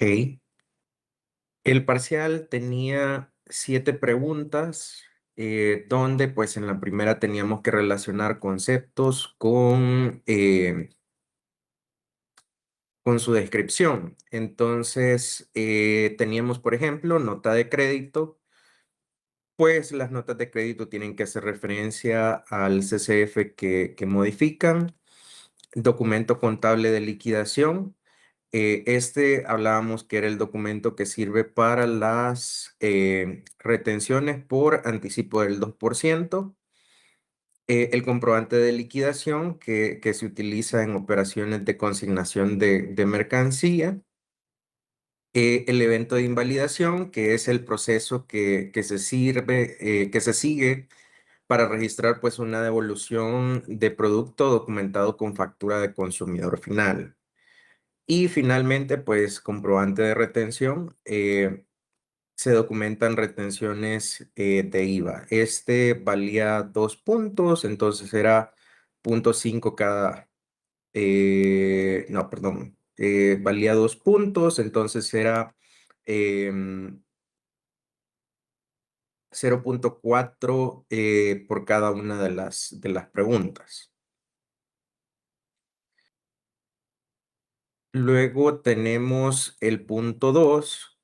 Ok. El parcial tenía 7 preguntas, donde pues en la primera teníamos que relacionar conceptos con su descripción. Entonces, teníamos, por ejemplo, nota de crédito. Pues las notas de crédito tienen que hacer referencia al CCF que modifican. Documento contable de liquidación. Este hablábamos que era el documento que sirve para las retenciones por anticipo del 2%. El comprobante de liquidación que se utiliza en operaciones de consignación de mercancía. El evento de invalidación, que es el proceso que se sigue para registrar pues una devolución de producto documentado con factura de consumidor final. Y finalmente, pues comprobante de retención, se documentan retenciones de IVA. Este valía 2 puntos, entonces era 0,5 cada, no, perdón, valía 2 puntos, entonces era 0,4 por cada una de las preguntas. Luego tenemos el punto 2,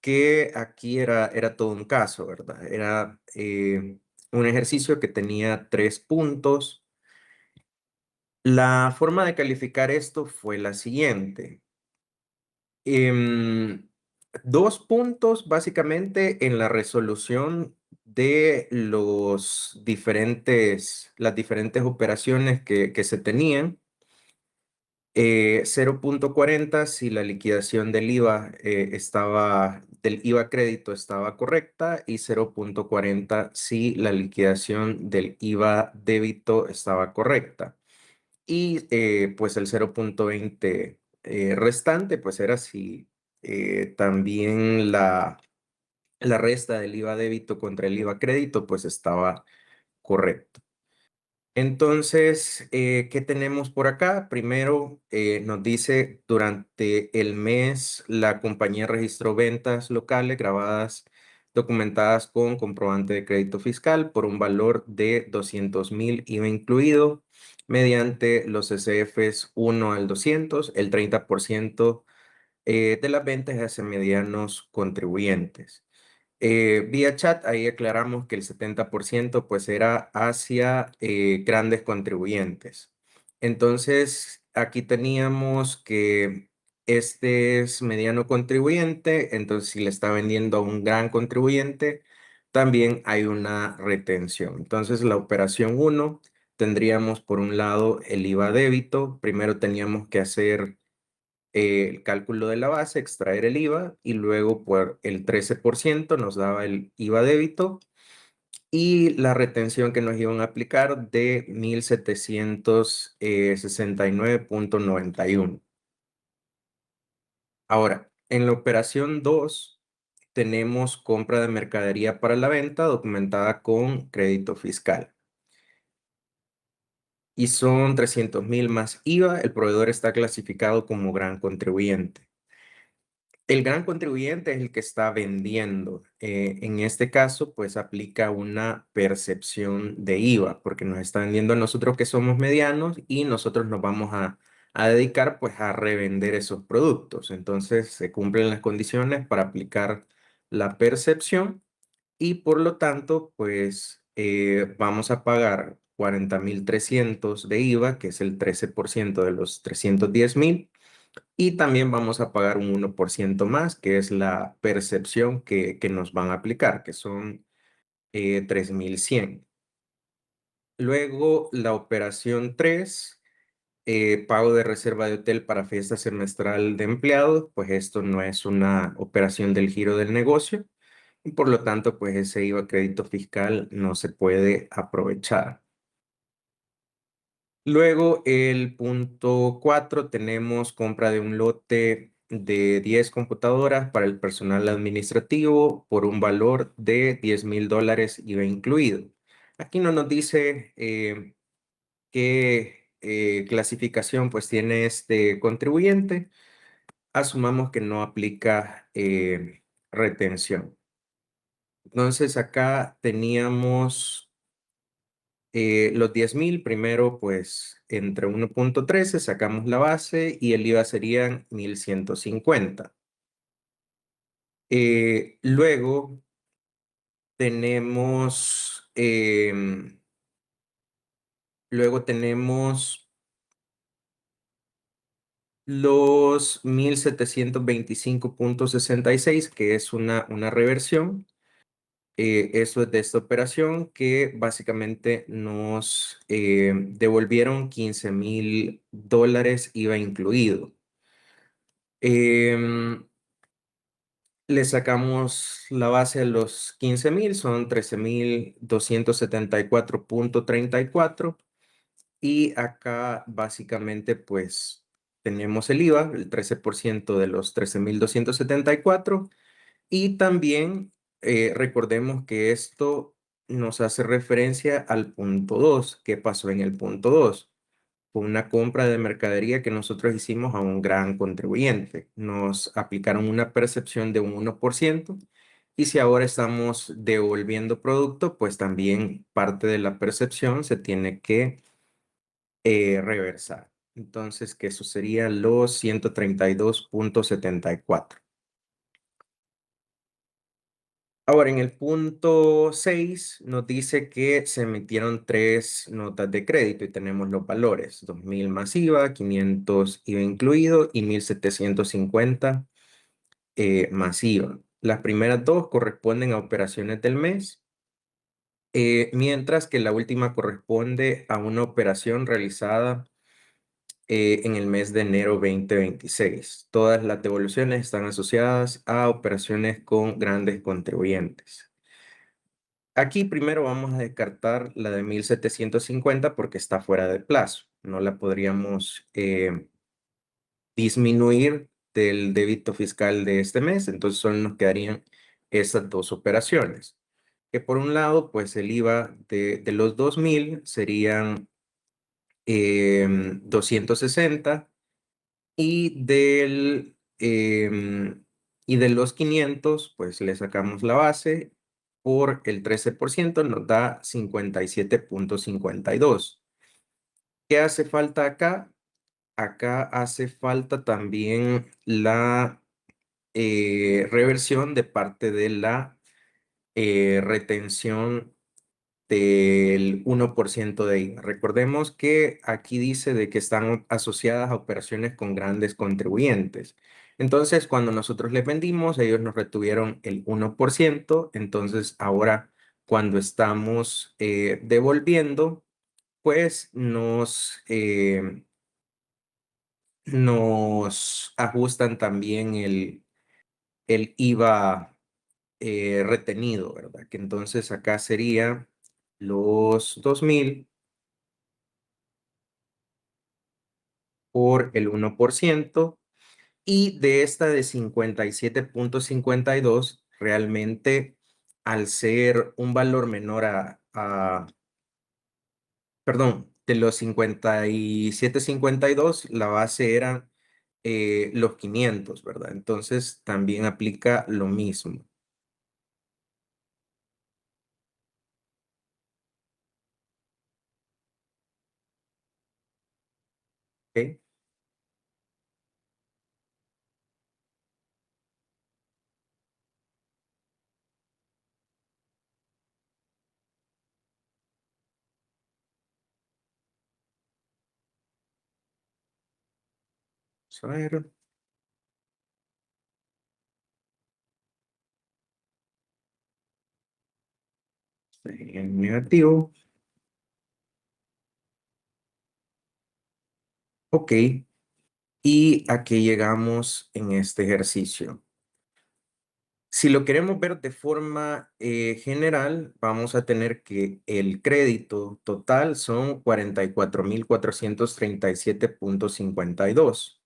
que aquí era todo un caso, ¿verdad? Era un ejercicio que tenía 3 puntos. La forma de calificar esto fue la siguiente. Em, 2 puntos básicamente en la resolución de las diferentes operaciones que se tenían. 0,40 si la liquidación del IVA del IVA crédito estaba correcta, y 0,40 si la liquidación del IVA débito estaba correcta. Y pues el 0,20 restante pues era si también la resta del IVA débito contra el IVA crédito pues estaba correcto. Entonces, ¿qué tenemos por acá? Primero, nos dice, durante el mes, la compañía registró ventas locales grabadas, documentadas con comprobante de crédito fiscal por un valor de 200,000 IVA incluido, mediante los CCFs 1 al 200, el 30% de las ventas hacia medianos contribuyentes. Vía chat, ahí aclaramos que el 70% pues era hacia grandes contribuyentes. Entonces, aquí teníamos que este es mediano contribuyente, entonces si le está vendiendo a un gran contribuyente, también hay una retención. Entonces, la operación uno tendríamos por un lado el IVA débito. Primero teníamos que hacer el cálculo de la base, extraer el IVA, y luego por el 13% nos daba el IVA débito y la retención que nos iban a aplicar de 1,769,91. Ahora, en la operación 2 tenemos compra de mercadería para la venta documentada con crédito fiscal. Y son 300,000 más IVA. El proveedor está clasificado como gran contribuyente. El gran contribuyente es el que está vendiendo. En este caso, pues aplica una percepción de IVA, porque nos está vendiendo a nosotros que somos medianos y nosotros nos vamos a dedicar pues a revender esos productos. Entonces se cumplen las condiciones para aplicar la percepción y por lo tanto pues vamos a pagar 40,300 de IVA, que es el 13% de los 310,000. Y también vamos a pagar un 1% más, que es la percepción que nos van a aplicar, que son 3,100. Luego, la operación 3, pago de reserva de hotel para fiesta semestral de empleados, pues esto no es una operación del giro del negocio y por lo tanto, pues ese IVA crédito fiscal no se puede aprovechar. Luego, el punto 4, tenemos compra de un lote de 10 computadoras para el personal administrativo por un valor de $10,000 IVA incluido. Aquí no nos dice qué clasificación pues tiene este contribuyente. asumamos que no aplica retención. Entonces acá teníamos los 10,000, primero pues entre 1.13 sacamos la base y el IVA serían 1,150. Luego tenemos, los 1,725.66, que es una reversión. Eso es de esta operación que básicamente nos devolvieron $15,000 IVA incluido. Em, Le sacamos la base a los 15,000, son 13,274.34. Y acá básicamente pues tenemos el IVA, el 13% de los 13,274. Y también recordemos que esto nos hace referencia al punto 2. ¿Qué pasó en el punto 2? Fue una compra de mercadería que nosotros hicimos a un gran contribuyente. Nos aplicaron una percepción de un 1%. Y si ahora estamos devolviendo producto, pues también parte de la percepción se tiene que reversar. Entonces, que eso sería los 132.74. Ahora, en el punto 6 nos dice que se emitieron tres notas de crédito y tenemos los valores: 2,000 más IVA, 500 IVA incluido y 1,750 más IVA. Las primeras dos corresponden a operaciones del mes, mientras que la última corresponde a una operación realizada en el mes de enero 2026. Todas las devoluciones están asociadas a operaciones con grandes contribuyentes. Aquí primero vamos a descartar la de 1,750 porque está fuera de plazo. No la podríamos disminuir del débito fiscal de este mes, entonces solo nos quedarían esas dos operaciones. Que por un lado, pues el IVA de los 2,000 serían 260. Y y de los 500, pues le sacamos la base por el 13%, nos da 57.52. ¿Qué hace falta acá? Acá hace falta también la reversión de parte de la retención del 1% de IVA. Recordemos que aquí dice de que están asociadas a operaciones con grandes contribuyentes. Entonces, cuando nosotros les vendimos, ellos nos retuvieron el 1%. Entonces, ahora cuando estamos devolviendo, pues nos ajustan también el IVA retenido, ¿verdad? Que entonces acá sería los 2,000 por el 1%. Y de esta de 57.52 realmente, al ser un valor menor perdón, de los 57.52, la base eran los 500, ¿verdad? Entonces también aplica lo mismo. ¿Ok? Vamos a ver. En negativo. Ok. Y aquí llegamos en este ejercicio. Si lo queremos ver de forma general, vamos a tener que el crédito total son 44,437.52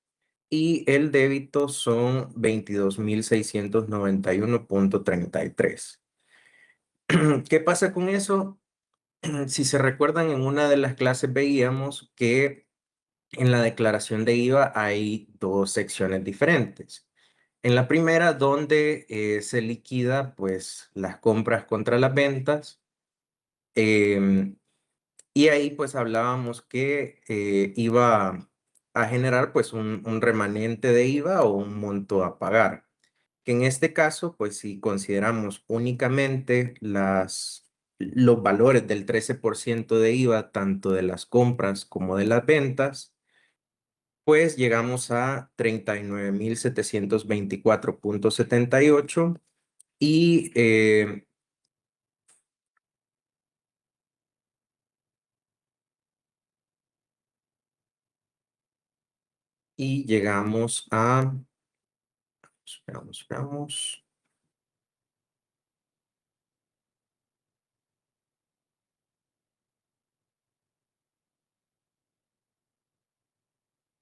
y el débito son 22,691.33. ¿Qué pasa con eso? Si se recuerdan, en una de las clases veíamos que En la declaración de IVA hay dos secciones diferentes. En la primera, donde se liquida pues las compras contra las ventas, em, y ahí pues hablábamos que iba a generar pues un remanente de IVA o un monto a pagar. Que en este caso, pues si consideramos únicamente los valores del 13% de IVA, tanto de las compras como de las ventas, pues llegamos a 39.724,78 y, y llegamos a, veamos,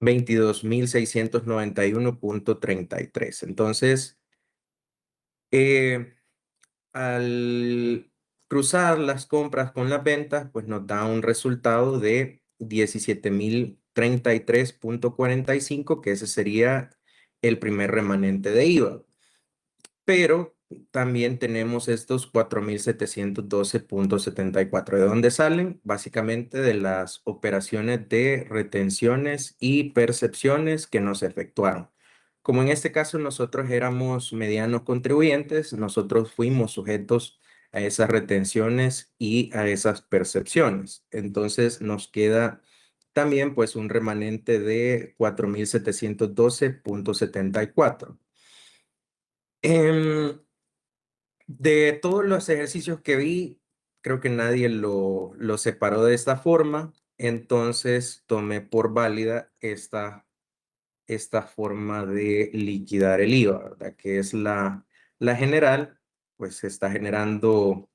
22.691,33. Entonces, eh, al cruzar las compras con las ventas, pues nos da un resultado de 17.033,45, que ese sería el primer remanente de IVA. Pero también tenemos estos 4.712,74. ¿De dónde salen? Básicamente de las operaciones de retenciones y percepciones que nos efectuaron. Como en este caso nosotros éramos medianos contribuyentes, nosotros fuimos sujetos a esas retenciones y a esas percepciones. Entonces nos queda también pues un remanente de 4.712,74. Em, de todos los ejercicios que vi, creo que nadie lo separó de esta forma, entonces tomé por válida esta forma de liquidar el IVA, ¿verdad? Que es la general, pues se está generando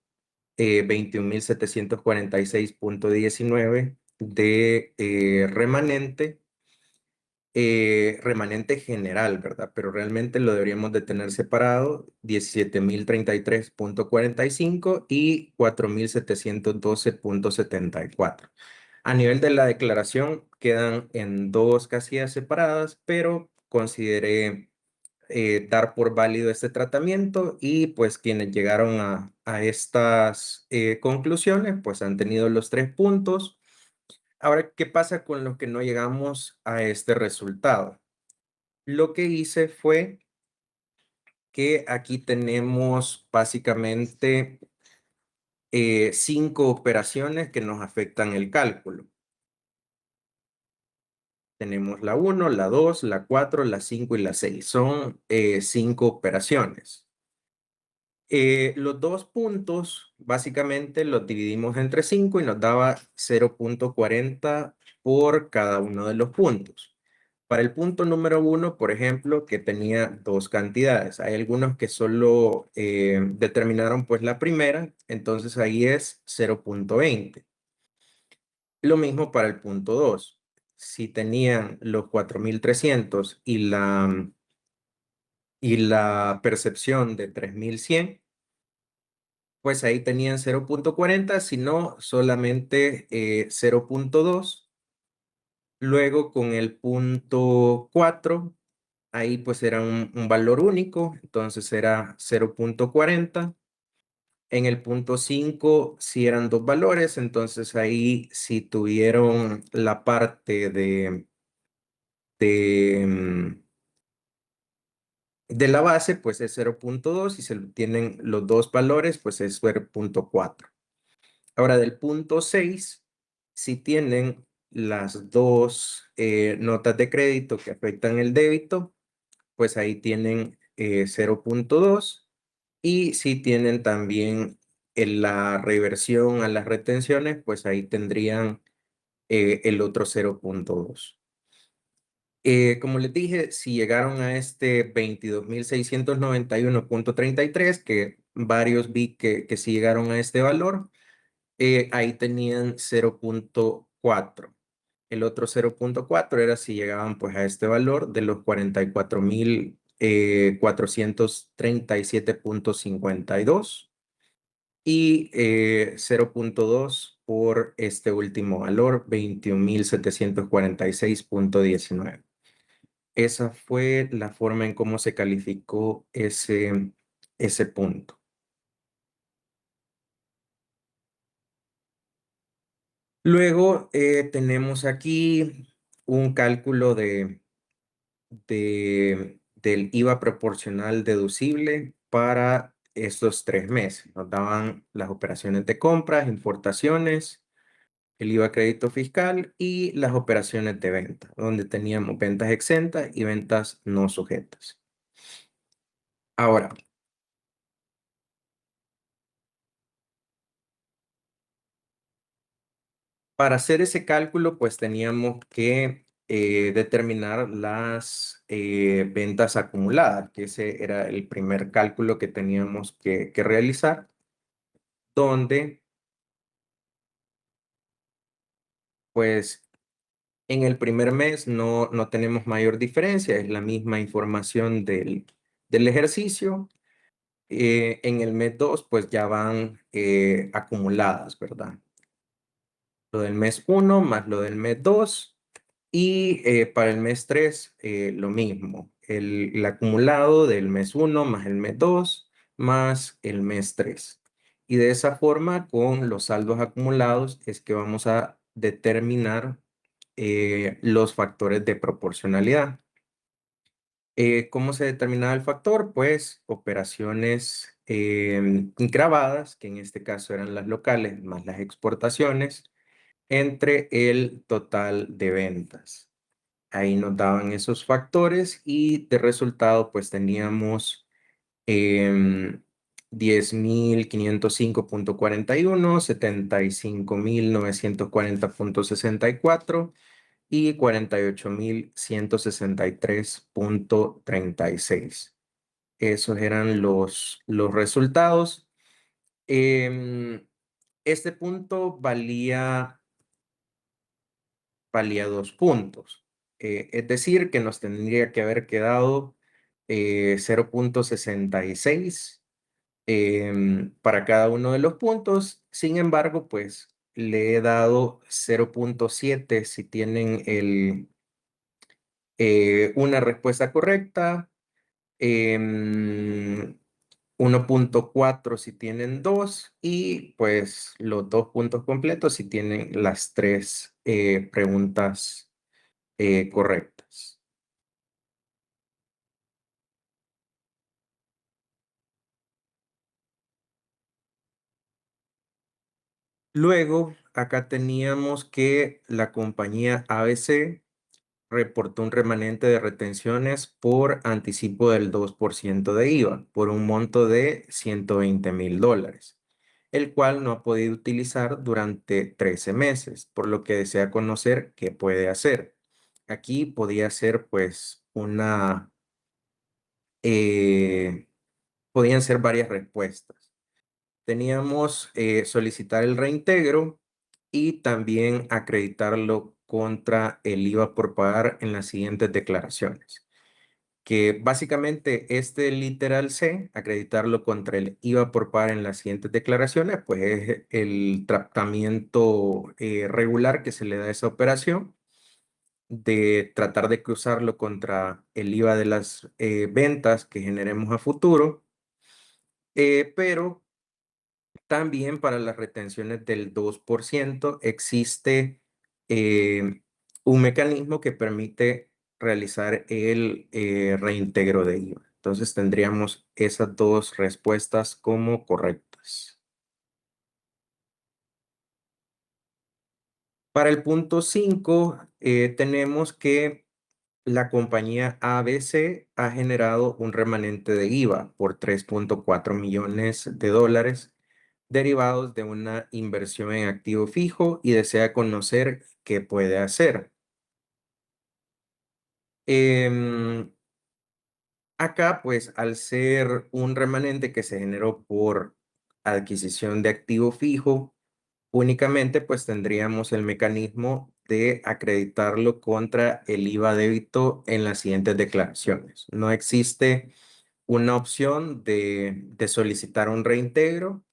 21.746,19 de remanente general, ¿verdad? Pero realmente lo deberíamos de tener separado, 17.033,45 y 4.712,74. A nivel de la declaración quedan en dos casillas separadas, pero consideré dar por válido este tratamiento y pues quienes llegaron a estas conclusiones pues han tenido los 3 puntos. Ahora, ¿qué pasa con los que no llegamos a este resultado? Lo que hice fue que aquí tenemos básicamente 5 operaciones que nos afectan el cálculo. Tenemos la 1, la 2, la 4, la 5 y la 6. Son 5 operaciones. Los 2 puntos básicamente los dividimos entre 5 y nos daba 0,40 por cada uno de los puntos. Para el punto número 1, por ejemplo, que tenía dos cantidades. Hay algunos que solo determinaron pues la primera, entonces ahí es 0,20. Lo mismo para el punto 2. Si tenían los 4.300 y la percepción de 3.100, pues ahí tenían 0,40, si no, solamente 0,2. Luego con el punto 4, ahí pues era un valor único, entonces era 0,40. En el punto 5 si eran dos valores, entonces ahí si tuvieron la parte de, mm, de la base, pues es 0,2 y se tienen los dos valores, pues es 0,4. Ahora del punto 6, si tienen las dos notas de crédito que afectan el débito, pues ahí tienen 0,2 y si tienen también la reversión a las retenciones, pues ahí tendrían el otro 0,2. Como les dije, si llegaron a este 22.691,33, que varios vi que sí llegaron a este valor, ahí tenían 0,4. El otro 0,4 era si llegaban pues a este valor de los 44.437,52. y 0.2 por este último valor, 21.746.19. Esa fue la forma en cómo se calificó ese punto. Luego tenemos aquí un cálculo del IVA proporcional deducible para estos 3 meses. Nos daban las operaciones de compras, importaciones, el IVA crédito fiscal y las operaciones de venta, donde teníamos ventas exentas y ventas no sujetas. Ahora, para hacer ese cálculo, pues teníamos que determinar las ventas acumuladas, que ese era el primer cálculo que teníamos que realizar, donde pues en el primer mes no tenemos mayor diferencia, es la misma información del ejercicio. En el mes 2 pues ya van acumuladas, ¿verdad? Lo del mes 1 más lo del mes 2. Y para el mes 3, lo mismo. El acumulado del mes 1 más el mes 2 más el mes 3. Y de esa forma, con los saldos acumulados, es que vamos a determinar los factores de proporcionalidad. ¿Cómo se determinaba el factor? Pues operaciones grabadas, que en este caso eran las locales, más las exportaciones, entre el total de ventas. Ahí nos daban esos factores y de resultado pues teníamos 10.505.41, 75.940.64 y 48.163.36. Esos eran los resultados. Em, este punto valía 2 puntos. Es decir, que nos tendría que haber quedado 0.66 para cada uno de los puntos. Sin embargo, pues le he dado 0.7 si tienen una respuesta correcta, em, 1.4 si tienen dos y pues los 2 puntos completos si tienen las tres preguntas correctas. Luego, acá teníamos que la compañía ABC reportó un remanente de retenciones por anticipo del 2% de IVA por un monto de $120,000, el cual no ha podido utilizar durante 13 meses, por lo que desea conocer qué puede hacer. Aquí podía ser pues eh, podían ser varias respuestas. Teníamos solicitar el reintegro y también acreditarlo contra el IVA por pagar en las siguientes declaraciones. Que básicamente este literal C, acreditarlo contra el IVA por pagar en las siguientes declaraciones, pues es el tratamiento regular que se le da a esa operación, de tratar de cruzarlo contra el IVA de las ventas que generemos a futuro, pero también para las retenciones del 2% existe un mecanismo que permite realizar el reintegro de IVA. Entonces tendríamos esas dos respuestas como correctas. Para el punto 5, tenemos que la compañía ABC ha generado un remanente de IVA por $3.4 millones derivados de una inversión en activo fijo y desea conocer qué puede hacer. Em, Acá, pues, al ser un remanente que se generó por adquisición de activo fijo, únicamente, pues, tendríamos el mecanismo de acreditarlo contra el IVA débito en las siguientes declaraciones. No existe una opción de solicitar un reintegro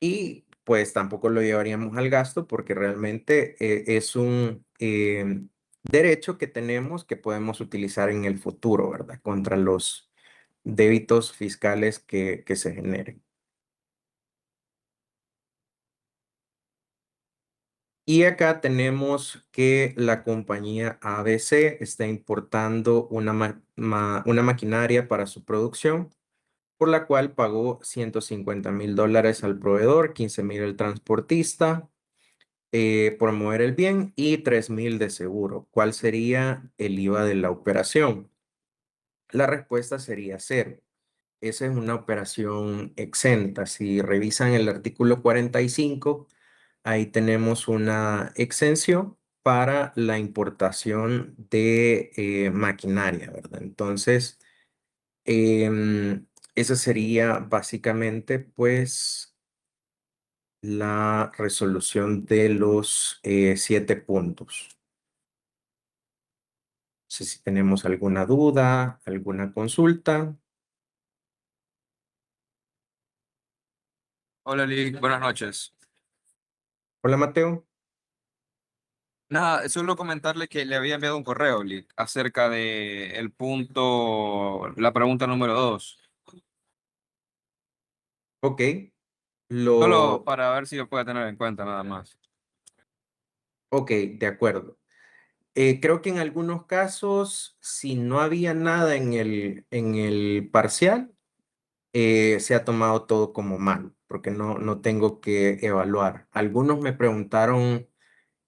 y pues tampoco lo llevaríamos al gasto porque realmente es un derecho que tenemos que podemos utilizar en el futuro, ¿verdad? Contra los débitos fiscales que se generen. Y acá tenemos que la compañía ABC está importando una maquinaria para su producción, por la cual pagó $150,000 al proveedor, 15,000 al transportista por mover el bien y 3,000 de seguro. ¿Cuál sería el IVA de la operación? La respuesta sería cero. Esa es una operación exenta. Si revisan el artículo 45, ahí tenemos una exención para la importación de maquinaria, ¿verdad? Entonces, esa sería básicamente, pues, la resolución de los 7 puntos. No sé si tenemos alguna duda, alguna consulta. Hola, Lick, buenas noches. Hola, Mateo. Nada, solo comentarle que le había enviado un correo, Lick, acerca de el punto, la pregunta número 2. Ok, Solo lo, para ver si lo puede tener en cuenta, nada más. ok, de acuerdo. Creo que en algunos casos, si no había nada en el parcial, se ha tomado todo como mal, porque no tengo que evaluar. Algunos me preguntaron,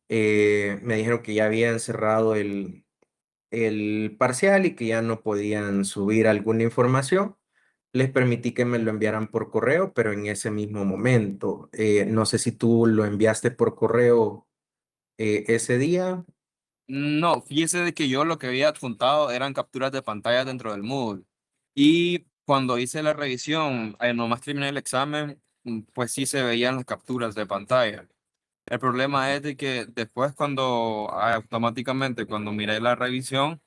me dijeron que ya habían cerrado el parcial y que ya no podían subir alguna información. Les permití que me lo enviaran por correo, pero en ese mismo momento. No sé si tú lo enviaste por correo ese día. No, fíjese de que yo lo que había adjuntado eran capturas de pantalla dentro del Moodle. Y cuando hice la revisión, nomás terminé el examen, pues sí se veían las capturas de pantalla. El problema es de que después cuando automáticamente, cuando miré la revisión,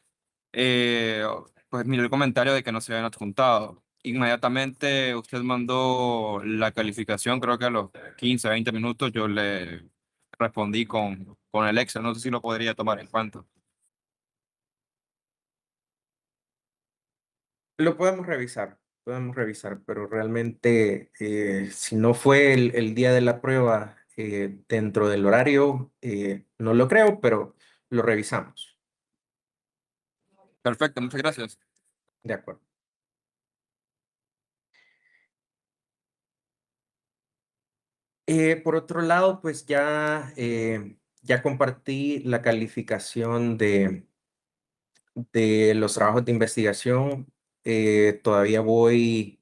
eh, pues miré el comentario de que no se habían adjuntado. Inmediatamente usted mandó la calificación, creo que a los 15 20 minutos yo le respondí con el Excel, no sé si lo podría tomar en cuenta. Lo podemos revisar, pero realmente si no fue el día de la prueba dentro del horario, no lo creo, pero lo revisamos. Perfecto, muchas gracias. De acuerdo. Por otro lado, pues ya compartí la calificación de los trabajos de investigación. Todavía voy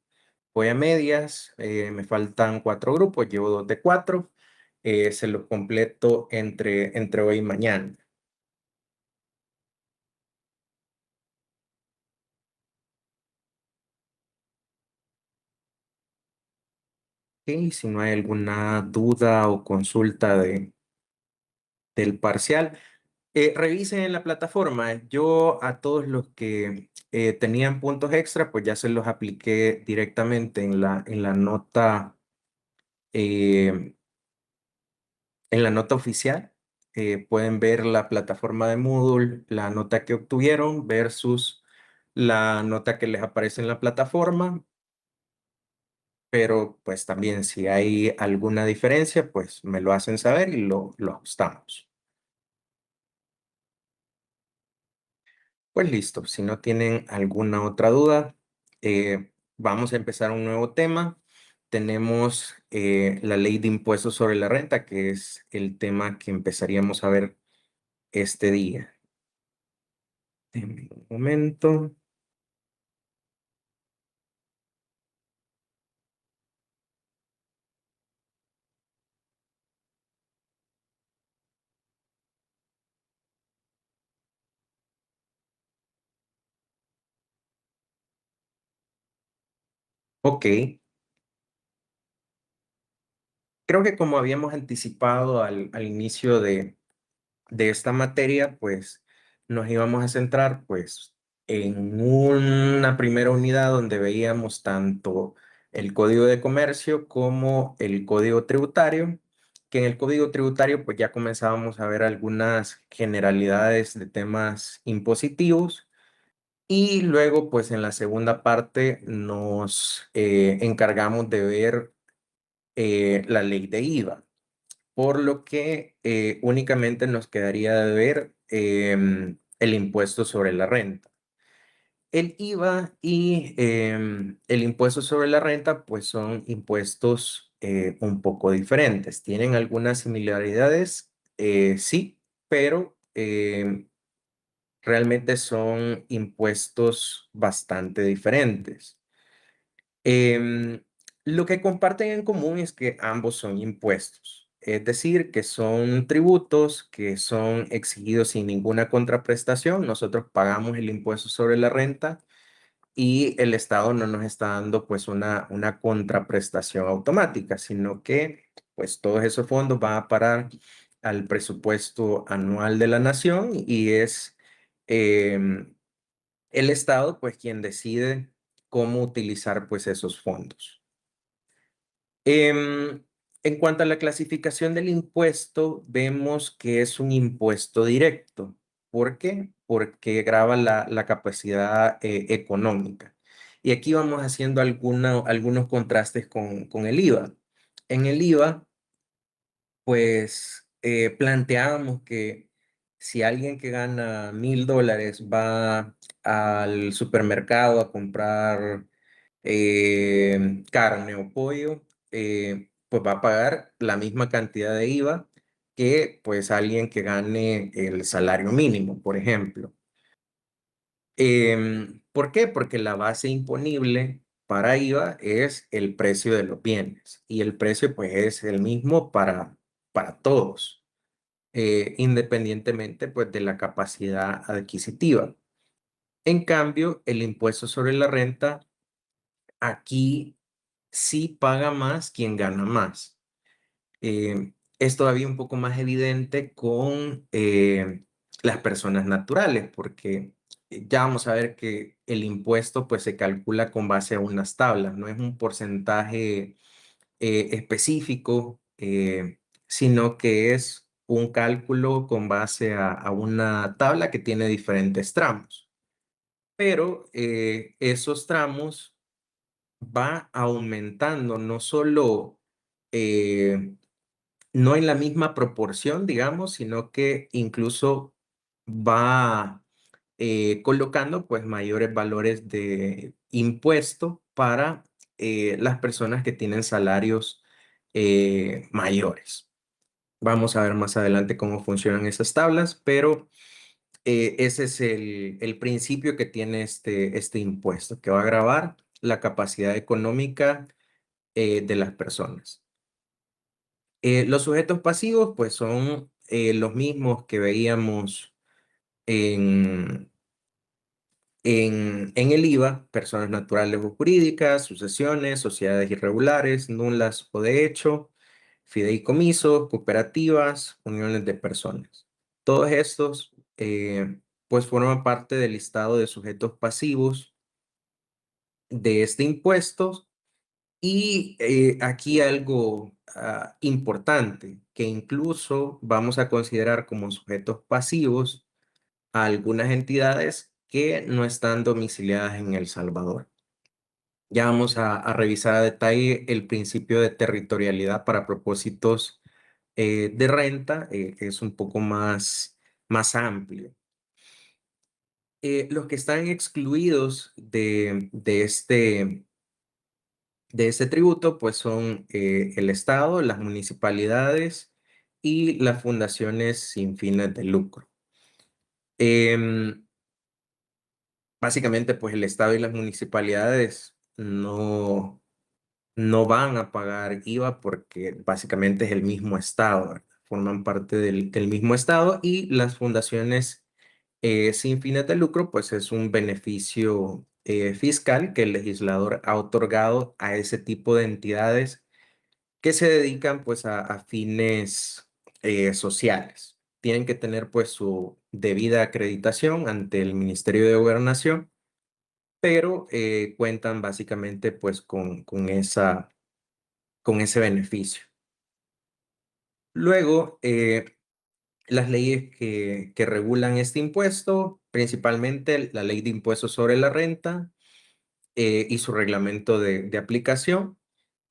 a medias, me faltan 4 grupos, llevo 2 de 4. Se los completo entre hoy y mañana. Ok, si no hay alguna duda o consulta del parcial, revisen en la plataforma. Yo a todos los que tenían puntos extra, pues ya se los apliqué directamente eh, en la nota oficial. Pueden ver la plataforma de Moodle, la nota que obtuvieron versus la nota que les aparece en la plataforma. Pero pues también si hay alguna diferencia, pues me lo hacen saber y lo ajustamos. Pues listo, si no tienen alguna otra duda, vamos a empezar un nuevo tema. Tenemos la ley de impuestos sobre la renta, que es el tema que empezaríamos a ver este día. Denme un momento. Ok, creo que como habíamos anticipado al inicio de esta materia, pues nos íbamos a centrar pues en una primera unidad donde veíamos tanto el Código de Comercio como el Código Tributario, que en el Código Tributario pues ya comenzábamos a ver algunas generalidades de temas impositivos y luego pues en la segunda parte nos encargamos de ver la ley de IVA, por lo que únicamente nos quedaría de ver el impuesto sobre la renta. El IVA y el impuesto sobre la renta, pues son impuestos un poco diferentes. Tienen algunas similaridades, sí, pero realmente son impuestos bastante diferentes. Em, lo que comparten en común es que ambos son impuestos, es decir, que son tributos que son exigidos sin ninguna contraprestación. Nosotros pagamos el impuesto sobre la renta y el Estado no nos está dando pues una contraprestación automática, sino que pues todos esos fondos van a parar al presupuesto anual de la nación y es em, el Estado pues quien decide cómo utilizar pues esos fondos. Em, en cuanto a la clasificación del impuesto, vemos que es un impuesto directo. ¿Por qué? Porque grava la capacidad económica. Y aquí vamos haciendo algunos contrastes con el IVA. En el IVA, pues planteábamos que si alguien que gana $1,000 va al supermercado a comprar carne o pollo, pues va a pagar la misma cantidad de IVA que pues alguien que gane el salario mínimo, por ejemplo. ¿Por qué? Porque la base imponible para IVA es el precio de los bienes y el precio pues es el mismo para todos, independientemente pues de la capacidad adquisitiva. En cambio, el impuesto sobre la renta aquí sí paga más quien gana más. Es todavía un poco más evidente con las personas naturales, porque ya vamos a ver que el impuesto pues se calcula con base a unas tablas, no es un porcentaje específico, sino que es un cálculo con base a una tabla que tiene diferentes tramos. Pero esos tramos va aumentando, no solo no en la misma proporción, digamos, sino que incluso va colocando pues mayores valores de impuesto para las personas que tienen salarios mayores. Vamos a ver más adelante cómo funcionan esas tablas, pero ese es el principio que tiene este impuesto, que va a gravar la capacidad económica de las personas. Los sujetos pasivos, pues son los mismos que veíamos en, en el IVA: personas naturales o jurídicas, sucesiones, sociedades irregulares, nulas o de hecho, fideicomisos, cooperativas, uniones de personas. Todos estos, pues forman parte del listado de sujetos pasivos de este impuesto. Y aquí algo importante, que incluso vamos a considerar como sujetos pasivos a algunas entidades que no están domiciliadas en El Salvador. Ya vamos a revisar a detalle el principio de territorialidad para propósitos de renta, que es un poco más amplio. Los que están excluidos de este tributo, pues son el Estado, las municipalidades y las fundaciones sin fines de lucro. Em, Básicamente, pues el Estado y las municipalidades no van a pagar IVA porque básicamente es el mismo Estado, ¿verdad? Forman parte del mismo Estado, y las fundaciones sin fines de lucro, pues es un beneficio fiscal que el legislador ha otorgado a ese tipo de entidades que se dedican pues a fines sociales. Tienen que tener pues su debida acreditación ante el Ministerio de Gobernación pero cuentan básicamente pues con ese beneficio. Luego, las leyes que regulan este impuesto, principalmente la Ley de Impuestos sobre la Renta y su reglamento de aplicación,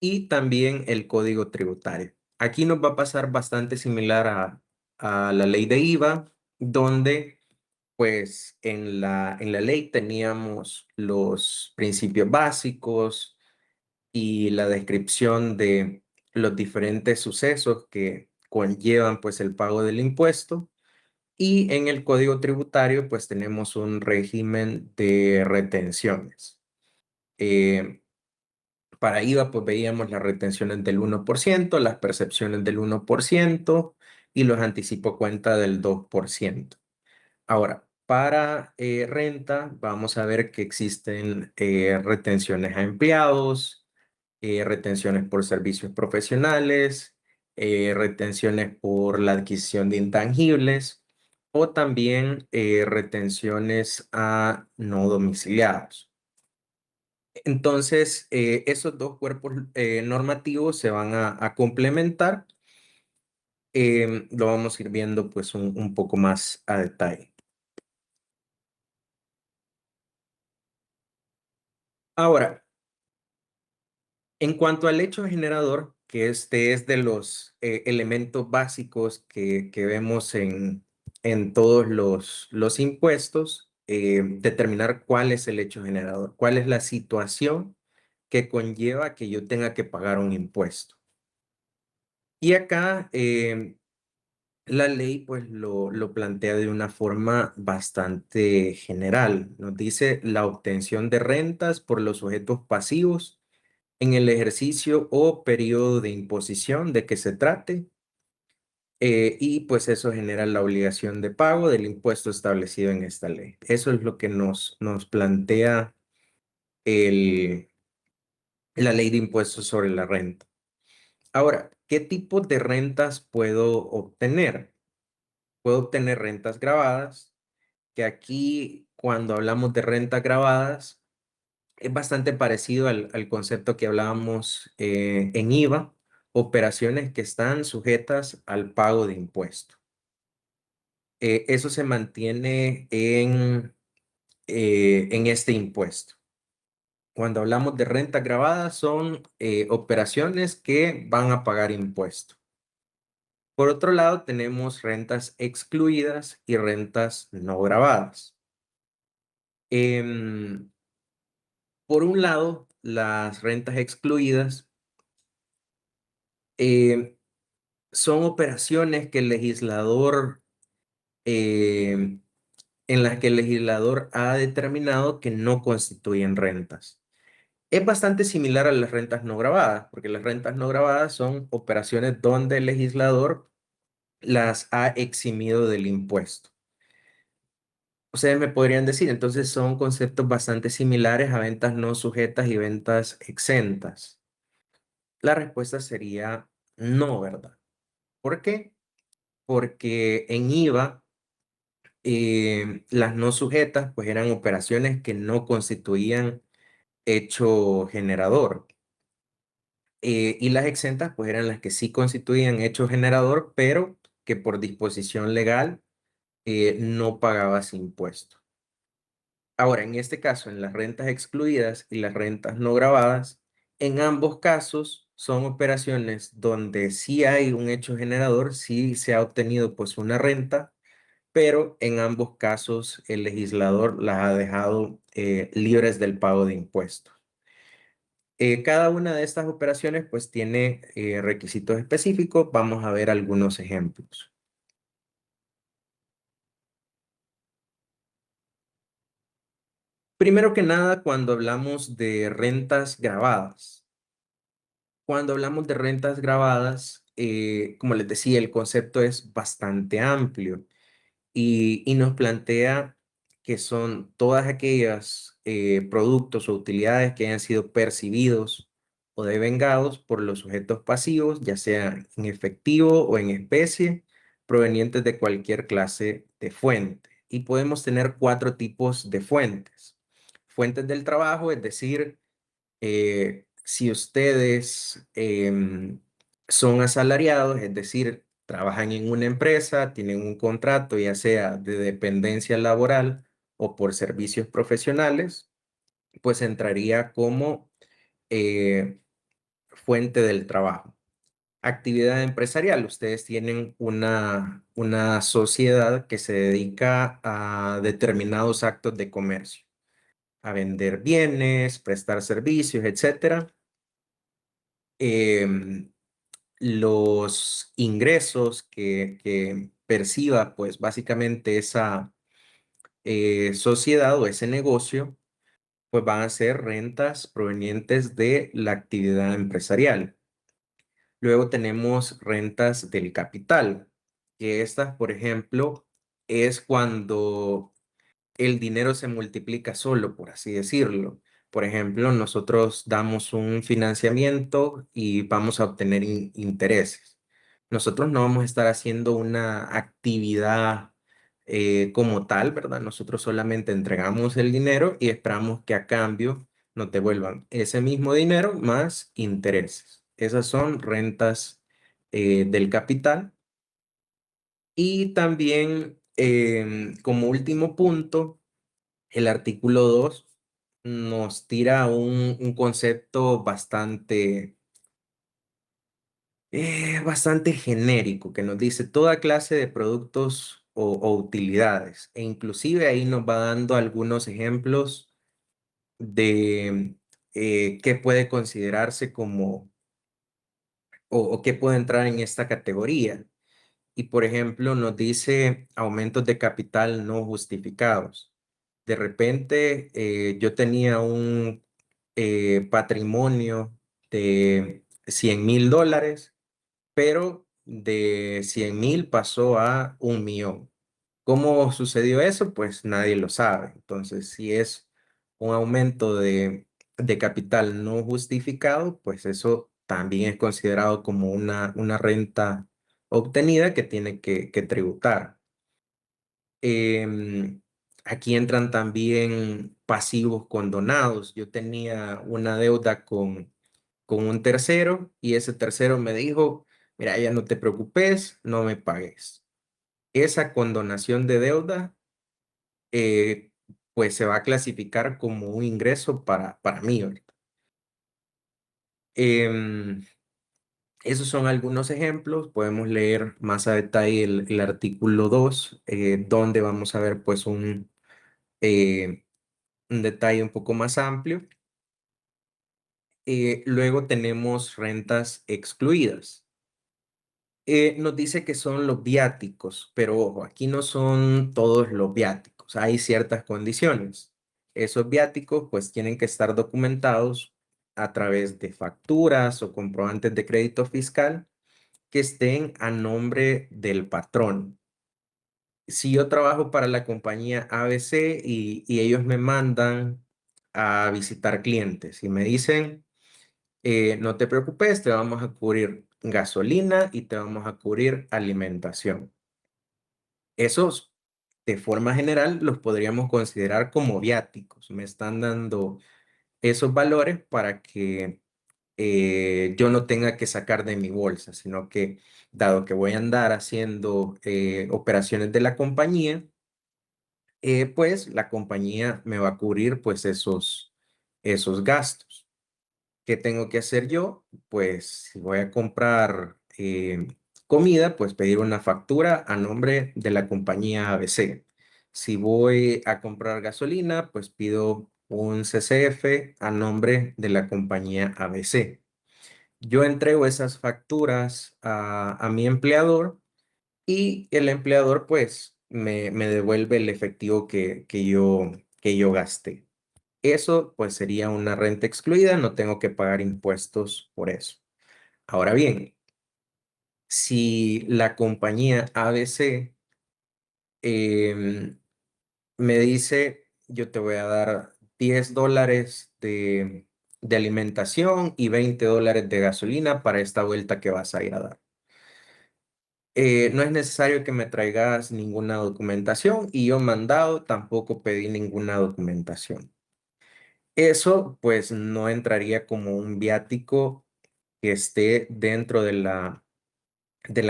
y también el Código Tributario. Aquí nos va a pasar bastante similar a la ley de IVA, donde pues en la ley teníamos los principios básicos y la descripción de los diferentes sucesos que conllevan pues el pago del impuesto. Y en el Código Tributario pues tenemos un régimen de retenciones. Eh, para IVA pues veíamos las retenciones del 1%, las percepciones del 1% y los anticipo cuenta del 2%. Ahora, para renta vamos a ver que existen retenciones a empleados, retenciones por servicios profesionales, retenciones por la adquisición de intangibles o también retenciones a no domiciliados. Entonces, esos dos cuerpos normativos se van a complementar. Lo vamos a ir viendo pues un poco más a detalle. Ahora, en cuanto al hecho generador, que este es de los elementos básicos que vemos en todos los impuestos, determinar cuál es el hecho generador, cuál es la situación que conlleva que yo tenga que pagar un impuesto. Y acá la ley pues lo plantea de una forma bastante general. Nos dice la obtención de rentas por los sujetos pasivos en el ejercicio o periodo de imposición de que se trate, y pues eso genera la obligación de pago del impuesto establecido en esta ley. Eso es lo que nos plantea el, la ley de impuestos sobre la renta. Ahora, ¿qué tipo de rentas puedo obtener? Puedo obtener rentas grabadas, que aquí cuando hablamos de rentas grabadas es bastante parecido al concepto que hablábamos en IVA, operaciones que están sujetas al pago de impuesto. Eso se mantiene en este impuesto. Cuando hablamos de rentas grabadas son operaciones que van a pagar impuesto. Por otro lado, tenemos rentas excluidas y rentas no grabadas. Em, por un lado, las rentas excluidas eh, son operaciones que el legislador, eh, en las que el legislador ha determinado que no constituyen rentas. Es bastante similar a las rentas no grabadas, porque las rentas no grabadas son operaciones donde el legislador las ha eximido del impuesto. Ustedes me podrían decir, entonces son conceptos bastante similares a ventas no sujetas y ventas exentas. La respuesta sería no, ¿verdad? ¿Por qué? Porque en IVA las no sujetas pues eran operaciones que no constituían hecho generador. Y las exentas pues eran las que sí constituían hecho generador, pero que por disposición legal no pagabas impuesto. Ahora, en este caso, en las rentas excluidas y las rentas no grabadas, en ambos casos son operaciones donde sí hay un hecho generador, sí se ha obtenido pues una renta, pero en ambos casos el legislador las ha dejado libres del pago de impuestos. Cada una de estas operaciones pues tiene requisitos específicos. Vamos a ver algunos ejemplos. Primero que nada, cuando hablamos de rentas grabadas. Cuando hablamos de rentas grabadas, como les decía, el concepto es bastante amplio y nos plantea que son todas aquellas productos o utilidades que hayan sido percibidos o devengados por los sujetos pasivos, ya sea en efectivo o en especie, provenientes de cualquier clase de fuente. Y podemos tener cuatro tipos de fuentes: fuentes del trabajo, es decir, si ustedes son asalariados, es decir, trabajan en una empresa, tienen un contrato, ya sea de dependencia laboral o por servicios profesionales, pues entraría como eh, fuente del trabajo. Actividad empresarial. Ustedes tienen una sociedad que se dedica a determinados actos de comercio, a vender bienes, prestar servicios, etcétera. Em, los ingresos que perciba, pues básicamente esa sociedad o ese negocio, pues van a ser rentas provenientes de la actividad empresarial. Luego tenemos rentas del capital, que estas, por ejemplo, es cuando el dinero se multiplica solo, por así decirlo. Por ejemplo, nosotros damos un financiamiento y vamos a obtener intereses. Nosotros no vamos a estar haciendo una actividad como tal, ¿verdad? Nosotros solamente entregamos el dinero y esperamos que a cambio nos devuelvan ese mismo dinero más intereses. Esas son rentas del capital. Y también, como último punto, el artículo 2 nos tira un concepto bastante genérico que nos dice toda clase de productos o utilidades. E inclusive ahí nos va dando algunos ejemplos de qué puede considerarse como o qué puede entrar en esta categoría. Y por ejemplo, nos dice aumentos de capital no justificados. De repente, yo tenía un patrimonio de $100,000, pero de 100,000 pasó a 1,000,000. ¿Cómo sucedió eso? Pues nadie lo sabe. Entonces, si es un aumento de capital no justificado, pues eso también es considerado como una renta obtenida que tiene que tributar. Em, Aquí entran también pasivos condonados. Yo tenía una deuda con un tercero y ese tercero me dijo, mira, ya no te preocupes, no me pagues. Esa condonación de deuda, eh, pues se va a clasificar como un ingreso para mí, ¿verdad? Em, Esos son algunos ejemplos. Podemos leer más a detalle el artículo 2, donde vamos a ver pues eh, un detalle un poco más amplio. Luego tenemos rentas excluidas. Nos dice que son los viáticos, pero ojo, aquí no son todos los viáticos, hay ciertas condiciones. Esos viáticos pues tienen que estar documentados a través de facturas o comprobantes de crédito fiscal que estén a nombre del patrón. Si yo trabajo para la compañía ABC y ellos me mandan a visitar clientes y me dicen, no te preocupes, te vamos a cubrir gasolina y te vamos a cubrir alimentación. Esos, de forma general, los podríamos considerar como viáticos. Me están dando esos valores para que yo no tenga que sacar de mi bolsa, sino que dado que voy a andar haciendo operaciones de la compañía, pues la compañía me va a cubrir pues esos gastos. ¿Qué tengo que hacer yo? Pues si voy a comprar comida, pues pedir una factura a nombre de la compañía ABC. Si voy a comprar gasolina, pues pido un CCF a nombre de la compañía ABC. Yo entrego esas facturas a mi empleador y el empleador pues me devuelve el efectivo que yo gasté. Eso pues sería una renta excluida, no tengo que pagar impuestos por eso. Ahora bien, si la compañía ABC em, me dice, yo te voy a dar $10 de alimentación y $20 de gasolina para esta vuelta que vas a ir a dar. No es necesario que me traigas ninguna documentación y yo mandado tampoco pedí ninguna documentación. Eso pues no entraría como un viático que esté dentro de la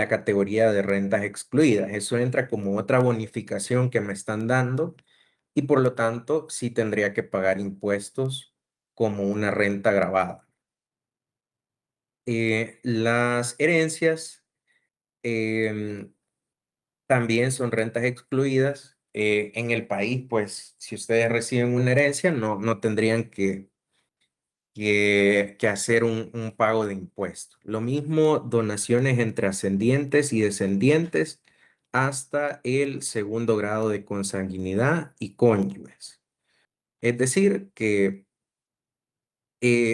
categoría de rentas excluidas. Eso entra como otra bonificación que me están dando y por lo tanto sí tendría que pagar impuestos como una renta gravada. Las herencias em, también son rentas excluidas. En el país, pues si ustedes reciben una herencia, no tendrían que hacer un pago de impuestos. Lo mismo donaciones entre ascendientes y descendientes hasta el segundo grado de consanguinidad y cónyuges. Es decir, que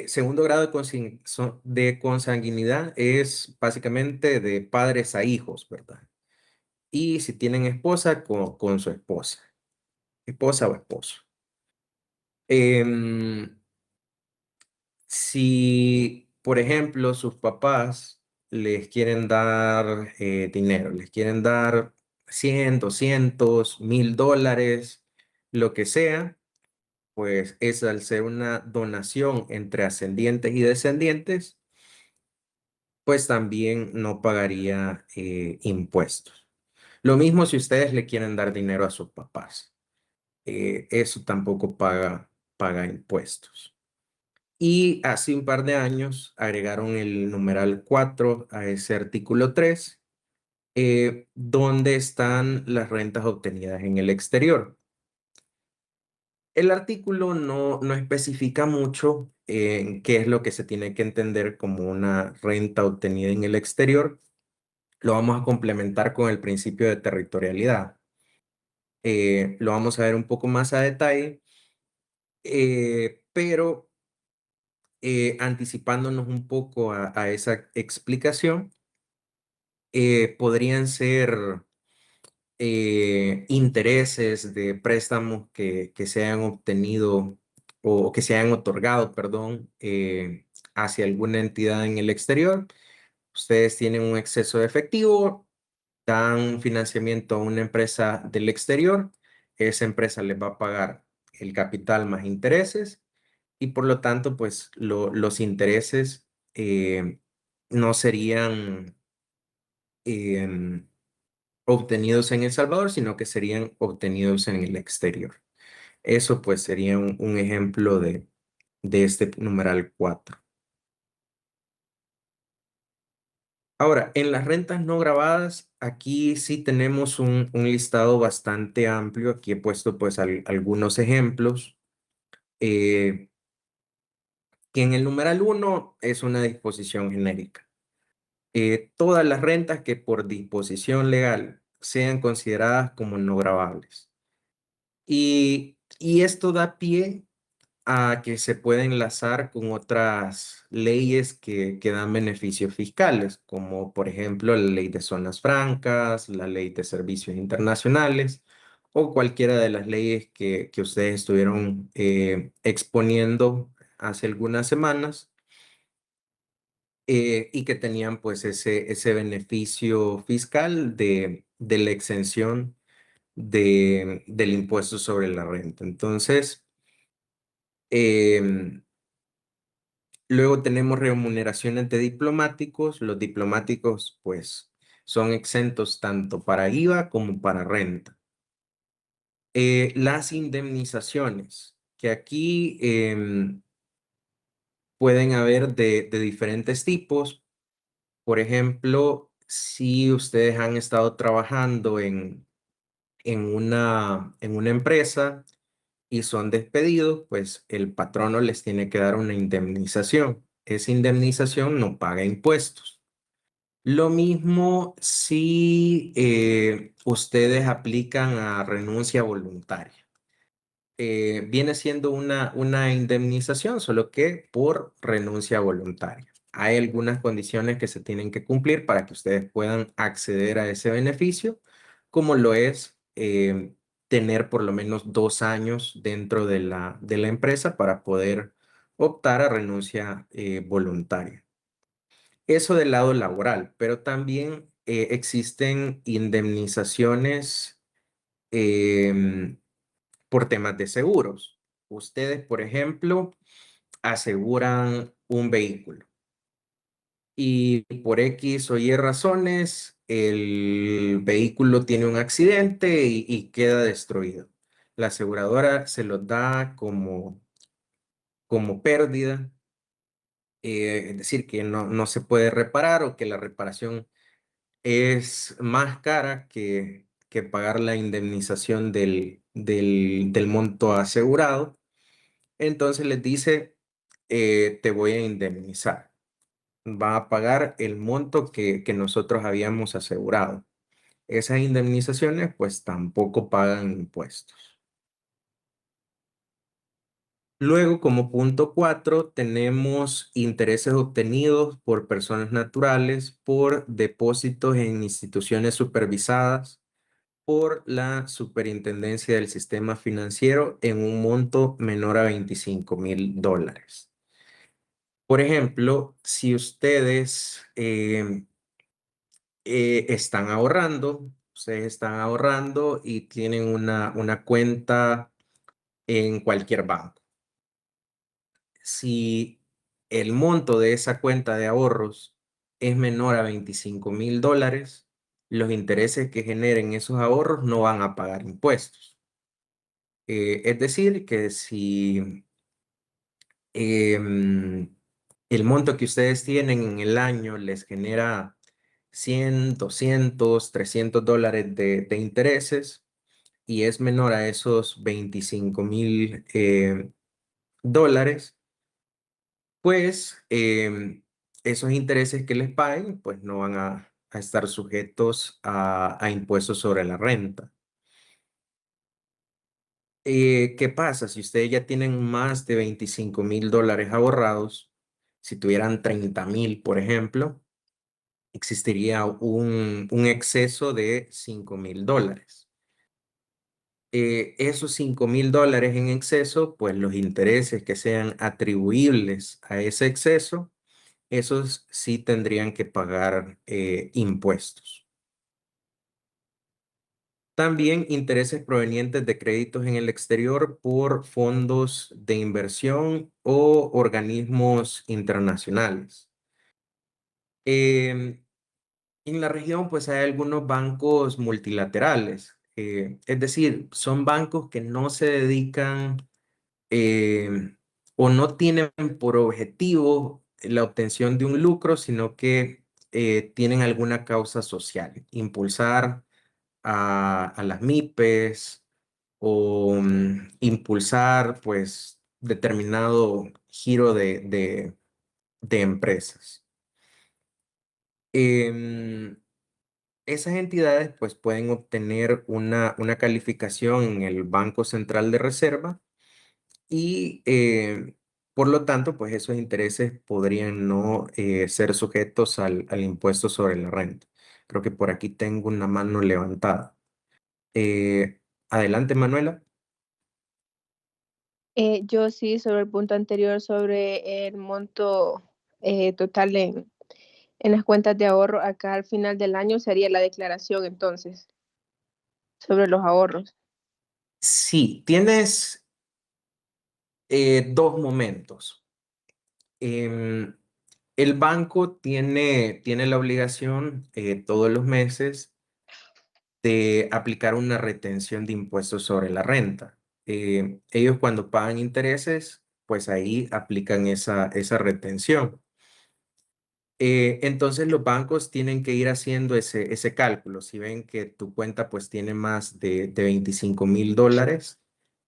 segundo grado de consanguinidad es básicamente de padres a hijos, ¿verdad? Y si tienen esposa, con su esposa o esposo. Em, Si, por ejemplo, sus papás les quieren dar dinero, les quieren dar 100, 200, $1000, lo que sea, pues es al ser una donación entre ascendientes y descendientes, pues también no pagaría impuestos. Lo mismo si ustedes le quieren dar dinero a sus papás, eso tampoco paga impuestos. Y hace un par de años agregaron el numeral 4 a ese artículo 3, donde están las rentas obtenidas en el exterior. El artículo no especifica mucho qué es lo que se tiene que entender como una renta obtenida en el exterior. Lo vamos a complementar con el principio de territorialidad. Lo vamos a ver un poco más a detalle, pero anticipándonos un poco a esa explicación, podrían ser intereses de préstamos que se hayan obtenido o que se hayan otorgado, perdón, hacia alguna entidad en el exterior. Ustedes tienen un exceso de efectivo, dan financiamiento a una empresa del exterior, esa empresa les va a pagar el capital más intereses y por lo tanto, pues los intereses no serían em, obtenidos en El Salvador, sino que serían obtenidos en el exterior. Eso pues sería un ejemplo de este numeral 4. Ahora, en las rentas no grabadas, aquí sí tenemos un listado bastante amplio. Aquí he puesto pues algunos ejemplos. eh, que en el numeral 1 es una disposición genérica. Todas las rentas que por disposición legal sean consideradas como no gravables. Y esto da pie a que se puede enlazar con otras leyes que dan beneficios fiscales, como por ejemplo la ley de zonas francas, la ley de servicios internacionales o cualquiera de las leyes que ustedes estuvieron exponiendo hace algunas semanas y que tenían pues ese beneficio fiscal de la exención del impuesto sobre la renta. Entonces, em, luego tenemos remuneraciones de diplomáticos. Los diplomáticos, pues, son exentos tanto para IVA como para renta. Las indemnizaciones, que aquí pueden haber de diferentes tipos. Por ejemplo, si ustedes han estado trabajando en una empresa y son despedidos, pues el patrono les tiene que dar una indemnización. Esa indemnización no paga impuestos. Lo mismo si ustedes aplican a renuncia voluntaria. Viene siendo una indemnización, solo que por renuncia voluntaria. Hay algunas condiciones que se tienen que cumplir para que ustedes puedan acceder a ese beneficio, como lo es tener por lo menos 2 años dentro de la empresa para poder optar a renuncia voluntaria. Eso del lado laboral, pero también existen indemnizaciones em, por temas de seguros. ustedes, por ejemplo, aseguran un vehículo y por X o Y razones el vehículo tiene un accidente y queda destruido. La aseguradora se los da como pérdida, es decir, que no se puede reparar o que la reparación es más cara que pagar la indemnización del monto asegurado. Entonces les dice, te voy a indemnizar. Va a pagar el monto que nosotros habíamos asegurado. Esas indemnizaciones pues tampoco pagan impuestos. Luego, como punto 4, tenemos intereses obtenidos por personas naturales por depósitos en instituciones supervisadas por la Superintendencia del Sistema Financiero en un monto menor a $25,000. Por ejemplo, si ustedes están ahorrando y tienen una cuenta en cualquier banco. Si el monto de esa cuenta de ahorros es menor a $25,000, los intereses que generen esos ahorros no van a pagar impuestos. Es decir, que si em, el monto que ustedes tienen en el año les genera 100, 200, $300 de intereses y es menor a esos $25,000 dólares, pues esos intereses que les paguen, pues no van a estar sujetos a impuestos sobre la renta. ¿Qué pasa? Si ustedes ya tienen más de $25,000 ahorrados, si tuvieran 30,000, por ejemplo, existiría un exceso de $5,000. Esos $5,000 en exceso, pues los intereses que sean atribuibles a ese exceso, esos sí tendrían que pagar impuestos. También intereses provenientes de créditos en el exterior por fondos de inversión o organismos internacionales. Em, en la región, pues hay algunos bancos multilaterales, es decir, son bancos que no se dedican o no tienen por objetivo la obtención de un lucro, sino que tienen alguna causa social, impulsar a las MIPES o impulsar pues determinado giro de empresas. Em, Esas entidades pues pueden obtener una calificación en el Banco Central de Reserva y por lo tanto pues esos intereses podrían no ser sujetos al impuesto sobre la renta. Creo que por aquí tengo una mano levantada. Adelante, Manuela. Yo sí, sobre el punto anterior, sobre el monto total en las cuentas de ahorro, acá al final del año sería la declaración entonces sobre los ahorros. Sí, tienes dos momentos. Em, el banco tiene la obligación todos los meses de aplicar una retención de impuestos sobre la renta. Ellos cuando pagan intereses, pues ahí aplican esa retención. Entonces los bancos tienen que ir haciendo ese cálculo. Si ven que tu cuenta pues tiene más de $25,000,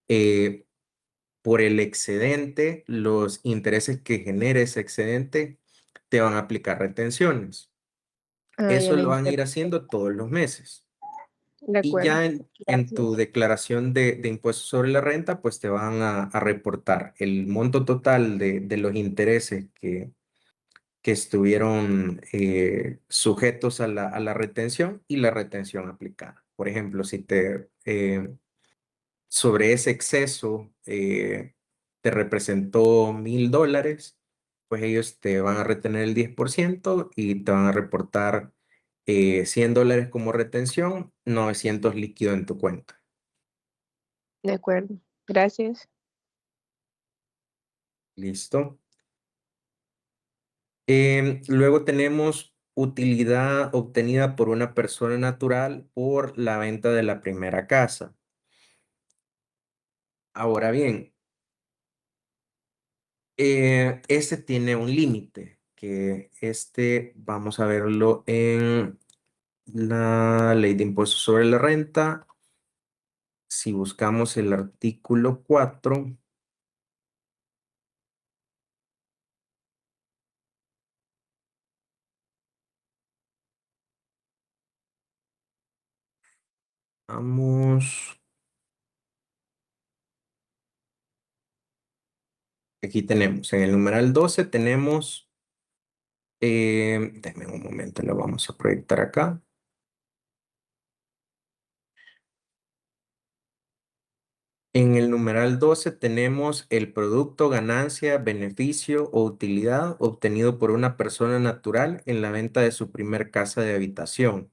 eh, por el excedente, los intereses que genere ese excedente te van a aplicar retenciones. Ah, ya Eso le lo van a entiendo. ir haciendo todos los meses. De Y acuerdo. ya en tu Gracias. declaración de impuestos sobre la renta, pues te van a reportar el monto total de los intereses que estuvieron sujetos a la retención y la retención aplicada. Por ejemplo, si sobre ese exceso te representó $1,000, pues ellos te van a retener el 10% y te van a reportar $100 como retención, 900 líquido en tu cuenta. De acuerdo. Gracias. Listo. Luego tenemos utilidad obtenida por una persona natural por la venta de la primera casa. Ahora bien, este tiene un límite, que este vamos a verlo en la Ley de Impuestos sobre la Renta. Si buscamos el artículo 4, vamos, aquí tenemos, en el numeral 12 tenemos, déjeme un momento, lo vamos a proyectar acá. En el numeral 12 tenemos el producto, ganancia, beneficio o utilidad obtenido por una persona natural en la venta de su primer casa de habitación.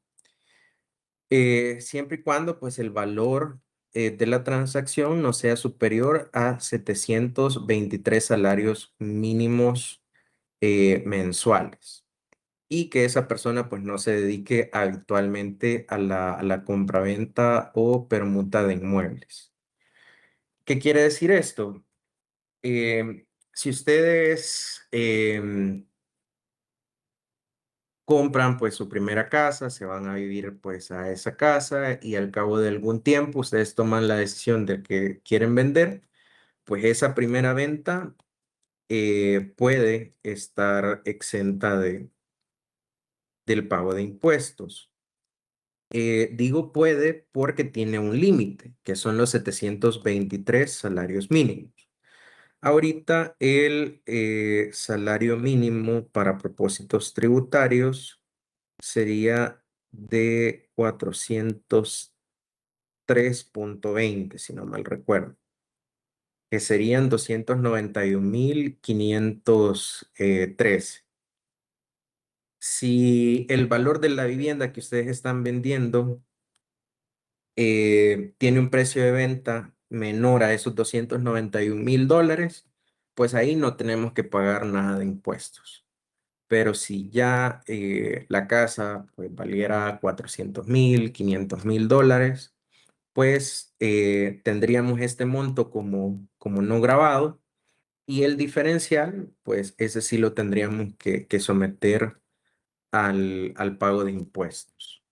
Siempre y cuando pues el valor de la transacción no sea superior a 723 salarios mínimos mensuales y que esa persona pues no se dedique habitualmente a la compraventa o permuta de inmuebles. ¿Qué quiere decir esto? Si ustedes compran pues su primera casa, se van a vivir pues a esa casa y al cabo de algún tiempo ustedes toman la decisión de que quieren vender, pues esa primera venta puede estar exenta del pago de impuestos. Digo puede porque tiene un límite, que son los 723 salarios mínimos. Ahorita el salario mínimo para propósitos tributarios sería de 403,20 si no mal recuerdo, que serían 291,513. Si el valor de la vivienda que ustedes están vendiendo tiene un precio de venta menor a esos 291,000 dólares, pues ahí no tenemos que pagar nada de impuestos. Pero si ya la casa pues, valiera 400,000, 500,000 dólares, pues tendríamos este monto como no grabado y el diferencial, pues ese sí lo tendríamos que someter al pago de impuestos.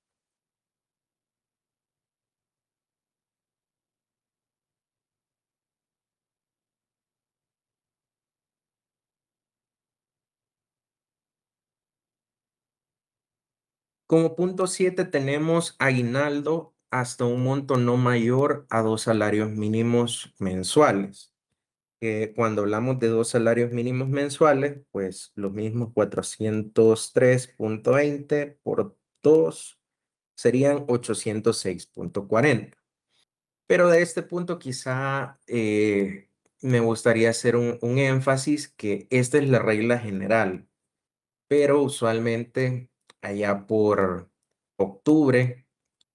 Como punto 7 tenemos aguinaldo hasta un monto no mayor a 2 salarios mínimos mensuales. Cuando hablamos de 2 salarios mínimos mensuales, pues los mismos 403,20 por 2 serían 806,40. Pero de este punto quizá me gustaría hacer un énfasis que esta es la regla general, pero usualmente allá por octubre,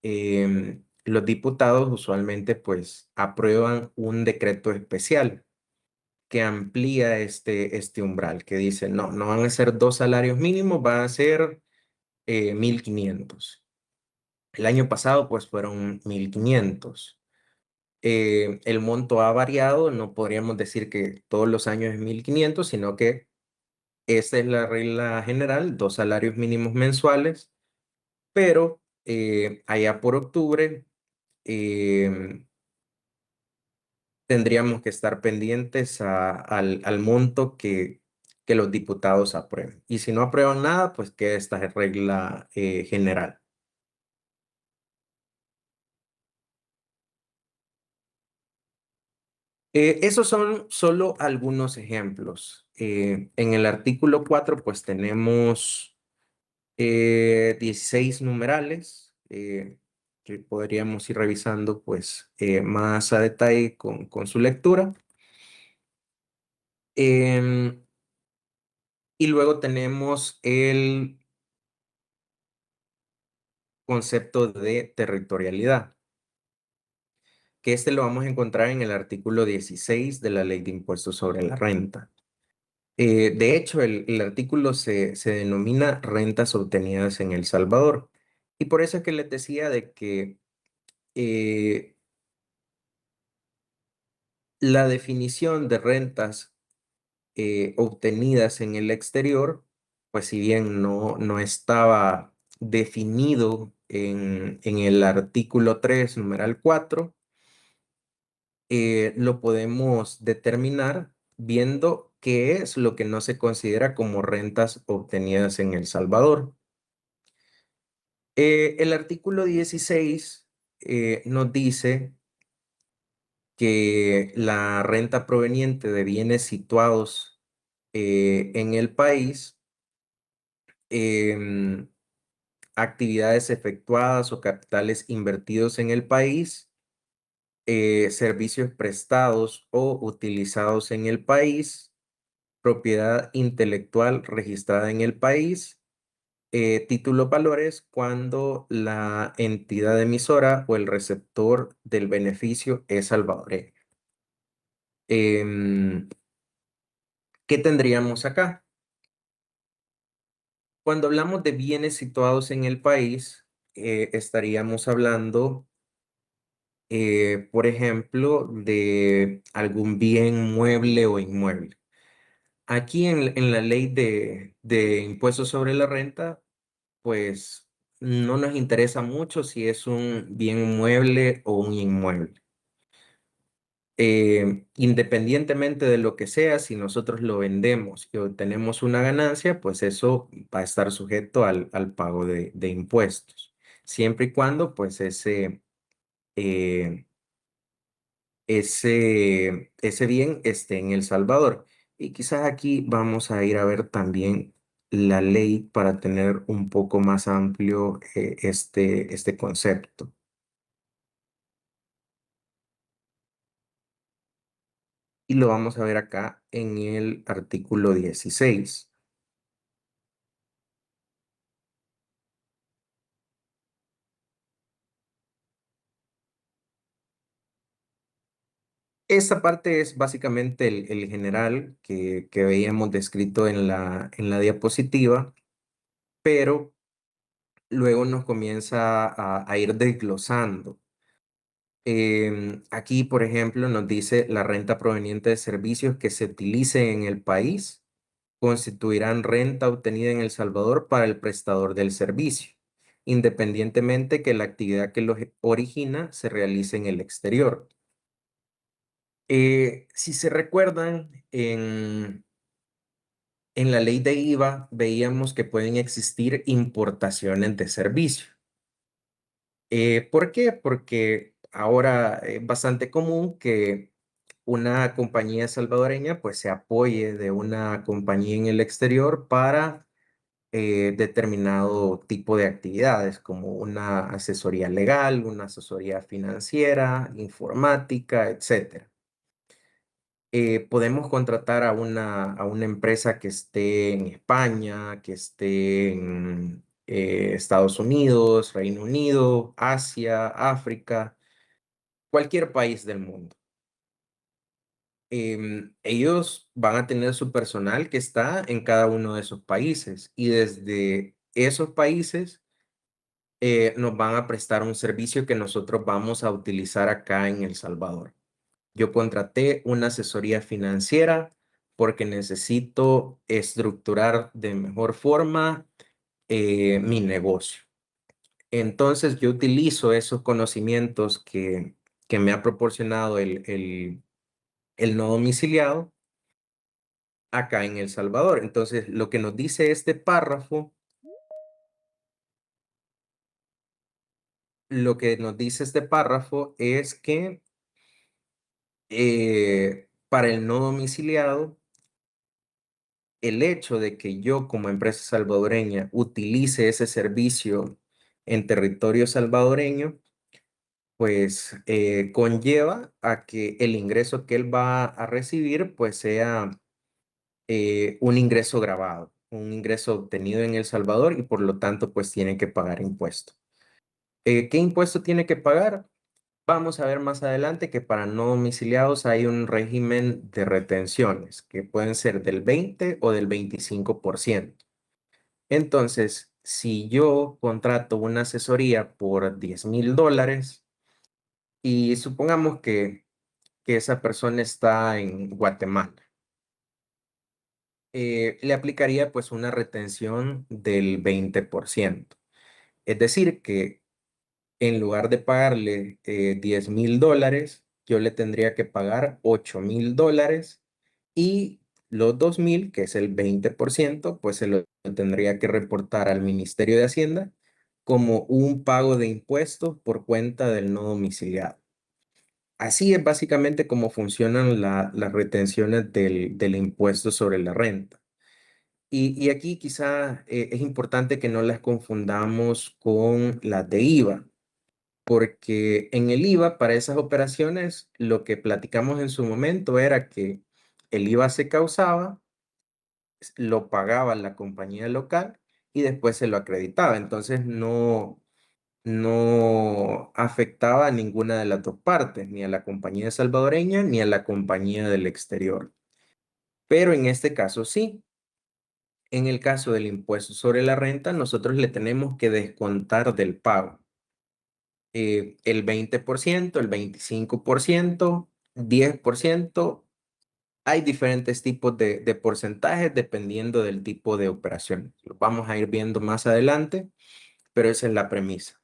los diputados usualmente pues aprueban un decreto especial que amplía este umbral, que dice, no, no van a ser 2 salarios mínimos, van a ser 1,500. El año pasado pues fueron 1,500. El monto ha variado, no podríamos decir que todos los años es 1,500, sino que esta es la regla general, 2 salarios mínimos mensuales, pero allá por octubre em, tendríamos que estar pendientes al monto que los diputados aprueben. Y si no aprueban nada, pues queda esta regla general. Esos son solo algunos ejemplos. En el artículo 4, pues tenemos 16 numerales que podríamos ir revisando pues más a detalle con su lectura. Em, y luego tenemos el concepto de territorialidad, que este lo vamos a encontrar en el artículo 16 de la Ley de Impuestos sobre la Renta. De hecho, el artículo se denomina rentas obtenidas en El Salvador. Y por eso es que les decía de que eh, la definición de rentas obtenidas en el exterior, pues si bien no estaba definido en el artículo 3 numeral 4, lo podemos determinar viendo qué es lo que no se considera como rentas obtenidas en El Salvador. El artículo 16 nos dice que la renta proveniente de bienes situados en el país, em, actividades efectuadas o capitales invertidos en el país, servicios prestados o utilizados en el país, propiedad intelectual registrada en el país, títulos valores cuando la entidad emisora o el receptor del beneficio es salvadoreño. Em, ¿Qué tendríamos acá? Cuando hablamos de bienes situados en el país, estaríamos hablando, por ejemplo, de algún bien mueble o inmueble. Aquí en la ley de impuestos sobre la renta, pues no nos interesa mucho si es un bien mueble o un inmueble. Independientemente de lo que sea, si nosotros lo vendemos y obtenemos una ganancia, pues eso va a estar sujeto al pago de impuestos, siempre y cuando pues eh, ese bien esté en El Salvador. Y quizás aquí vamos a ir a ver también la ley para tener un poco más amplio este concepto. Y lo vamos a ver acá en el artículo 16. Esta parte es básicamente el general que veíamos descrito en la diapositiva, pero luego nos comienza a ir desglosando. Aquí, por ejemplo, nos dice la renta proveniente de servicios que se utilicen en el país constituirán renta obtenida en El Salvador para el prestador del servicio, independientemente que la actividad que los origina se realice en el exterior. Si se recuerdan, en la ley de IVA veíamos que pueden existir importaciones de servicio. ¿Por qué? Porque ahora es bastante común que una compañía salvadoreña pues se apoye de una compañía en el exterior para determinado tipo de actividades, como una asesoría legal, una asesoría financiera, informática, etcétera. Podemos contratar a una empresa que esté en España, que esté en Estados Unidos, Reino Unido, Asia, África, cualquier país del mundo. Ellos van a tener su personal que está en cada uno de esos países y desde esos países nos van a prestar un servicio que nosotros vamos a utilizar acá en El Salvador. Yo contraté una asesoría financiera porque necesito estructurar de mejor forma mi negocio. Entonces yo utilizo esos conocimientos que me ha proporcionado el no domiciliado acá en El Salvador. Entonces lo que nos dice este párrafo, lo que nos dice este párrafo es que para el no domiciliado, el hecho de que yo como empresa salvadoreña utilice ese servicio en territorio salvadoreño, pues conlleva a que el ingreso que él va a recibir pues sea un ingreso grabado, un ingreso obtenido en El Salvador y por lo tanto pues tiene que pagar impuesto. ¿Qué impuesto tiene que pagar? Vamos a ver más adelante que para no domiciliados hay un régimen de retenciones que pueden ser del 20 o del 25%. Entonces, si yo contrato una asesoría por $10,000 y supongamos que esa persona está en Guatemala, le aplicaría pues una retención del 20%. Es decir, que en lugar de pagarle $10,000, yo le tendría que pagar $8,000 y los 2,000, que es el 20%, pues se lo tendría que reportar al Ministerio de Hacienda como un pago de impuestos por cuenta del no domiciliado. Así es básicamente como funcionan las retenciones del impuesto sobre la renta. Y aquí quizá es importante que no las confundamos con las de IVA, porque en el IVA para esas operaciones lo que platicamos en su momento era que el IVA se causaba, lo pagaba la compañía local y después se lo acreditaba. Entonces no afectaba a ninguna de las dos partes, ni a la compañía salvadoreña ni a la compañía del exterior. Pero en este caso sí. En el caso del impuesto sobre la renta, nosotros le tenemos que descontar del pago el 20%, el 25%, 10%. Hay diferentes tipos de porcentajes dependiendo del tipo de operación. Lo vamos a ir viendo más adelante, pero esa es la premisa.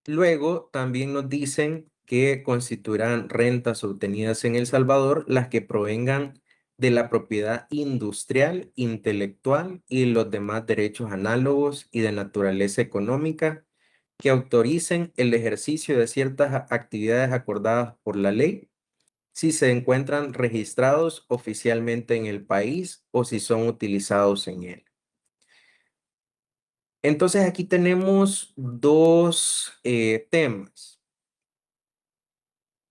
Luego también nos dicen que constituirán rentas obtenidas en El Salvador las que provengan de la propiedad industrial, intelectual y los demás derechos análogos y de naturaleza económica que autoricen el ejercicio de ciertas actividades acordadas por la ley si se encuentran registrados oficialmente en el país o si son utilizados en él. Entonces aquí tenemos dos temas.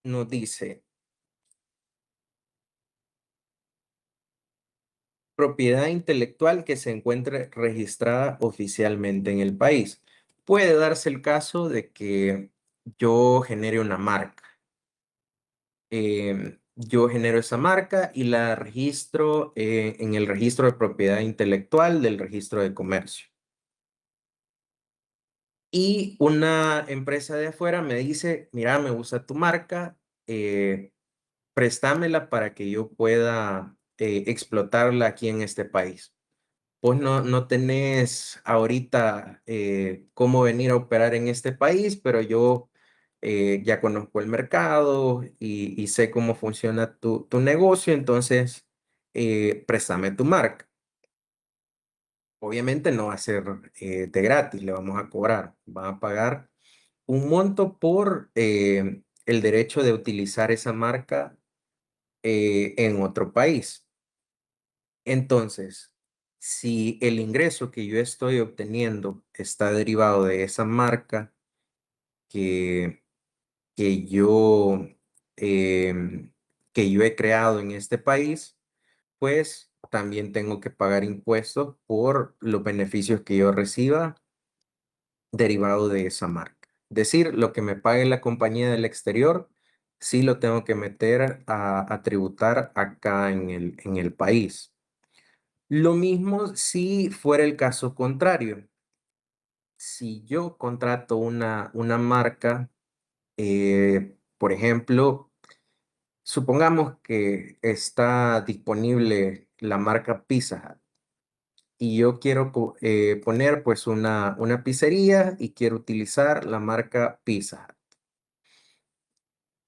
Nos dice propiedad intelectual que se encuentre registrada oficialmente en el país. Puede darse el caso de que yo genere una marca. Yo genero esa marca y la registro en el registro de propiedad intelectual del registro de comercio. Y una empresa de afuera me dice, mira, me gusta tu marca, préstamela para que yo pueda explotarla aquí en este país. Pues no tenés ahorita cómo venir a operar en este país, pero yo ya conozco el mercado y sé cómo funciona tu negocio, entonces préstame tu marca. Obviamente no va a ser de gratis, le vamos a cobrar, van a pagar un monto por el derecho de utilizar esa marca en otro país. Entonces, si el ingreso que yo estoy obteniendo está derivado de esa marca que, que yo, que yo he creado en este país, pues también tengo que pagar impuestos por los beneficios que yo reciba derivado de esa marca. Es decir, lo que me pague la compañía del exterior, sí lo tengo que meter a tributar acá en el país. Lo mismo si fuera el caso contrario. Si yo contrato una marca, por ejemplo, supongamos que está disponible la marca Pizza Hut y yo quiero poner pues una pizzería y quiero utilizar la marca Pizza Hut.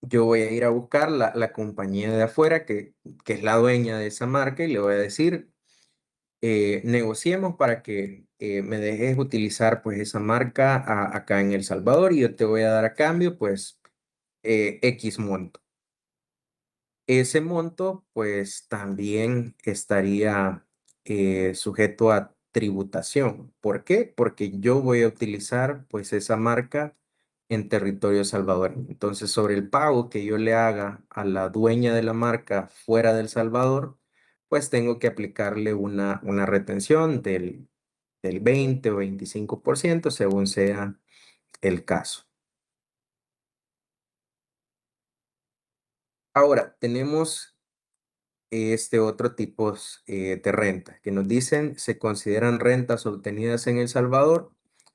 Yo voy a ir a buscar la compañía de afuera que es la dueña de esa marca y le voy a decir, negociemos para que me dejes utilizar pues esa marca acá en El Salvador y yo te voy a dar a cambio pues X monto. Ese monto pues también estaría sujeto a tributación. ¿Por qué? Porque yo voy a utilizar pues esa marca en territorio salvadoreño. Entonces sobre el pago que yo le haga a la dueña de la marca fuera del Salvador, pues tengo que aplicarle una retención del 20 o 25% según sea el caso. Ahora, tenemos este otro tipo de renta que nos dicen se consideran rentas obtenidas en El Salvador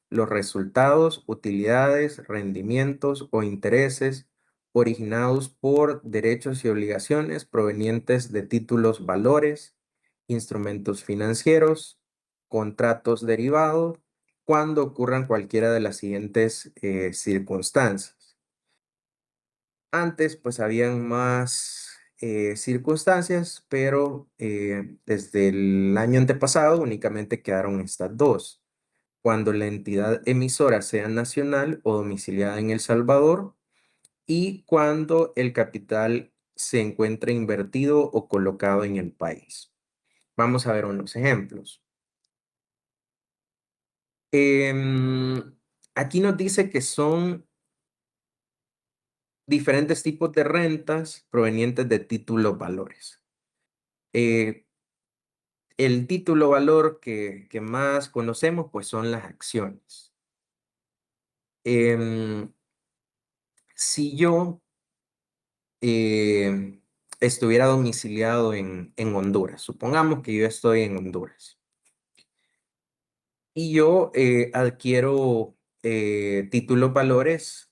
los resultados, utilidades, rendimientos o intereses originados por derechos y obligaciones provenientes de títulos, valores, instrumentos financieros, contratos derivados, cuando ocurran cualquiera de las siguientes circunstancias. Antes, pues, habían más circunstancias, pero desde el año antepasado únicamente quedaron estas dos. Cuando la entidad emisora sea nacional o domiciliada en El Salvador y cuando el capital se encuentre invertido o colocado en el país. Vamos a ver unos ejemplos. Em, Aquí nos dice que son diferentes tipos de rentas provenientes de títulos valores. Eh, el título valor que más conocemos, pues, son las acciones. Em, si yo estuviera domiciliado en Honduras, supongamos que yo estoy en Honduras y yo adquiero títulos valores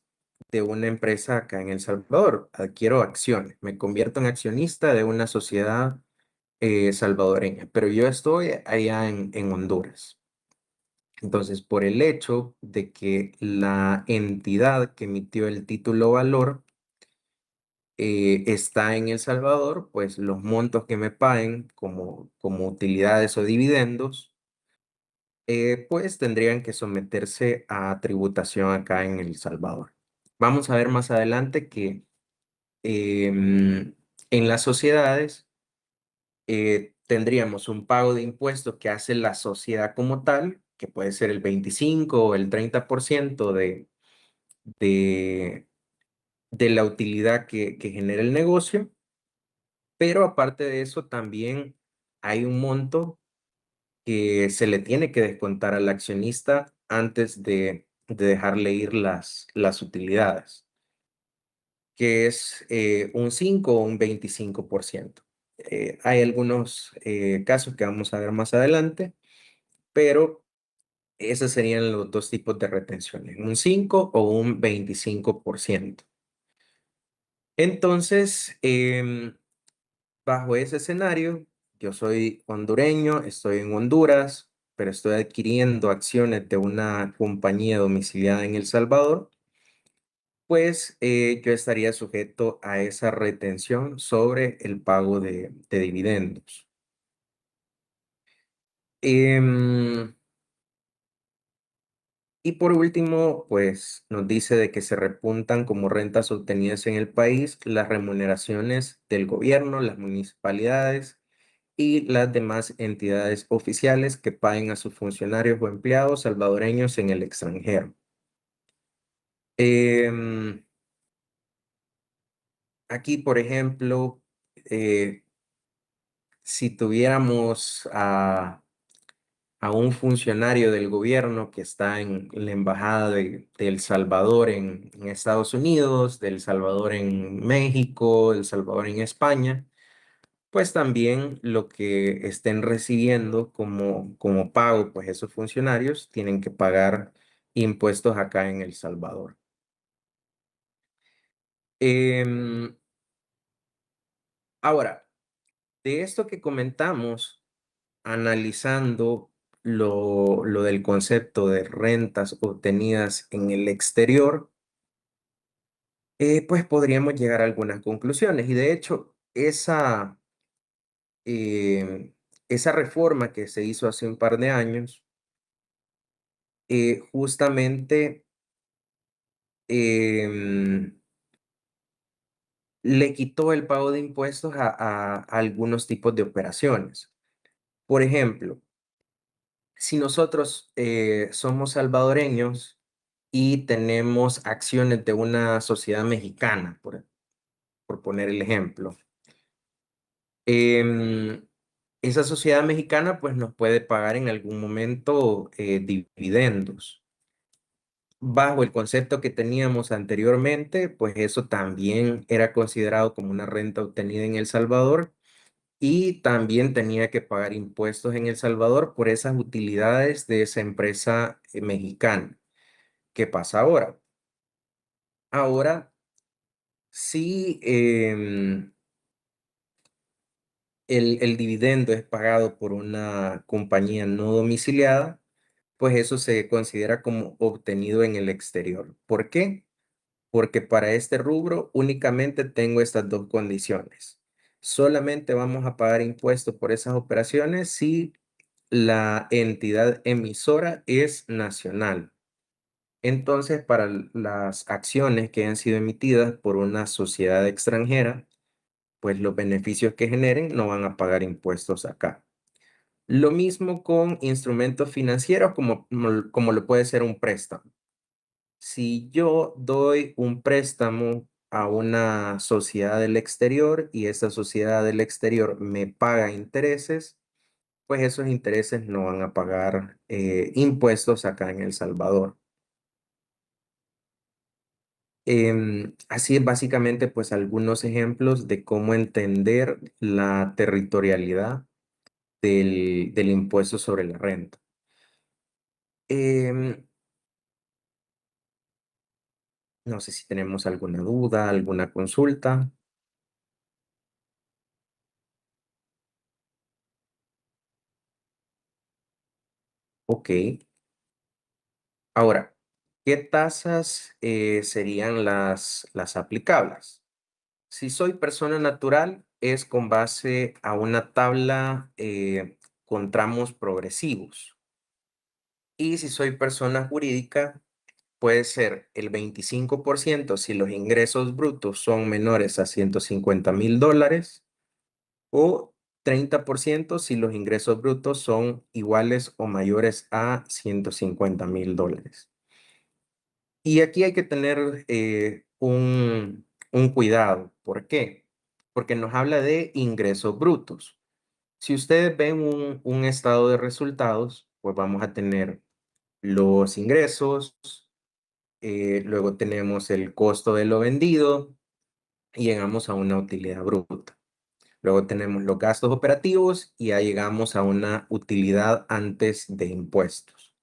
de una empresa acá en El Salvador, adquiero acciones, me convierto en accionista de una sociedad salvadoreña, pero yo estoy allá en Honduras. Entonces, por el hecho de que la entidad que emitió el título valor está en El Salvador, pues los montos que me paguen como utilidades o dividendos, pues tendrían que someterse a tributación acá en El Salvador. Vamos a ver más adelante que en las sociedades tendríamos un pago de impuestos que hace la sociedad como tal, que puede ser el 25 o el 30% de, de la utilidad que genera el negocio, pero aparte de eso también hay un monto que se le tiene que descontar al accionista antes de dejarle ir las utilidades, que es un 5 o un 25%. Hay algunos casos que vamos a ver más adelante, pero esos serían los dos tipos de retenciones, un 5 o un 25%. Entonces, bajo ese escenario, yo soy hondureño, estoy en Honduras, pero estoy adquiriendo acciones de una compañía domiciliada en El Salvador, pues yo estaría sujeto a esa retención sobre el pago de dividendos. Em, y por último, pues nos dice de que se repuntan como rentas obtenidas en el país las remuneraciones del gobierno, las municipalidades y las demás entidades oficiales que paguen a sus funcionarios o empleados salvadoreños en el extranjero. Em, Aquí, por ejemplo, si tuviéramos a un funcionario del gobierno que está en la embajada de El Salvador en Estados Unidos, de El Salvador en México, El Salvador en España, pues también lo que estén recibiendo como pago, pues esos funcionarios tienen que pagar impuestos acá en El Salvador. Em, Ahora, de esto que comentamos, analizando lo del concepto de rentas obtenidas en el exterior, pues podríamos llegar a algunas conclusiones. Y de hecho, esa reforma que se hizo hace un par de años, justamente em, le quitó el pago de impuestos a algunos tipos de operaciones. Por ejemplo, si nosotros somos salvadoreños y tenemos acciones de una sociedad mexicana, por poner el ejemplo, em, esa sociedad mexicana pues nos puede pagar en algún momento dividendos. bajo el concepto que teníamos anteriormente, pues eso también era considerado como una renta obtenida en El Salvador y también tenía que pagar impuestos en El Salvador por esas utilidades de esa empresa mexicana. ¿Qué pasa ahora? Ahora sí, el dividendo es pagado por una compañía no domiciliada, pues eso se considera como obtenido en el exterior. ¿Por qué? Porque para este rubro únicamente tengo estas dos condiciones. Solamente vamos a pagar impuestos por esas operaciones si la entidad emisora es nacional. Entonces, para las acciones que han sido emitidas por una sociedad extranjera, pues los beneficios que generen no van a pagar impuestos acá. Lo mismo con instrumentos financieros como lo puede ser un préstamo. Si yo doy un préstamo a una sociedad del exterior y esa sociedad del exterior me paga intereses, pues esos intereses no van a pagar impuestos acá en El Salvador. Así es básicamente pues algunos ejemplos de cómo entender la territorialidad del impuesto sobre la renta. Em, no sé si tenemos alguna duda, alguna consulta. Ok. Ahora, ¿qué tasas serían las aplicables? Si soy persona natural, es con base a una tabla con tramos progresivos. Y si soy persona jurídica, puede ser el 25% si los ingresos brutos son menores a $150,000 o 30% si los ingresos brutos son iguales o mayores a $150,000. Y aquí hay que tener un cuidado. ¿Por qué? Porque nos habla de ingresos brutos. Si ustedes ven un estado de resultados, pues vamos a tener los ingresos, luego tenemos el costo de lo vendido y llegamos a una utilidad bruta. Luego tenemos los gastos operativos y ya llegamos a una utilidad antes de impuestos.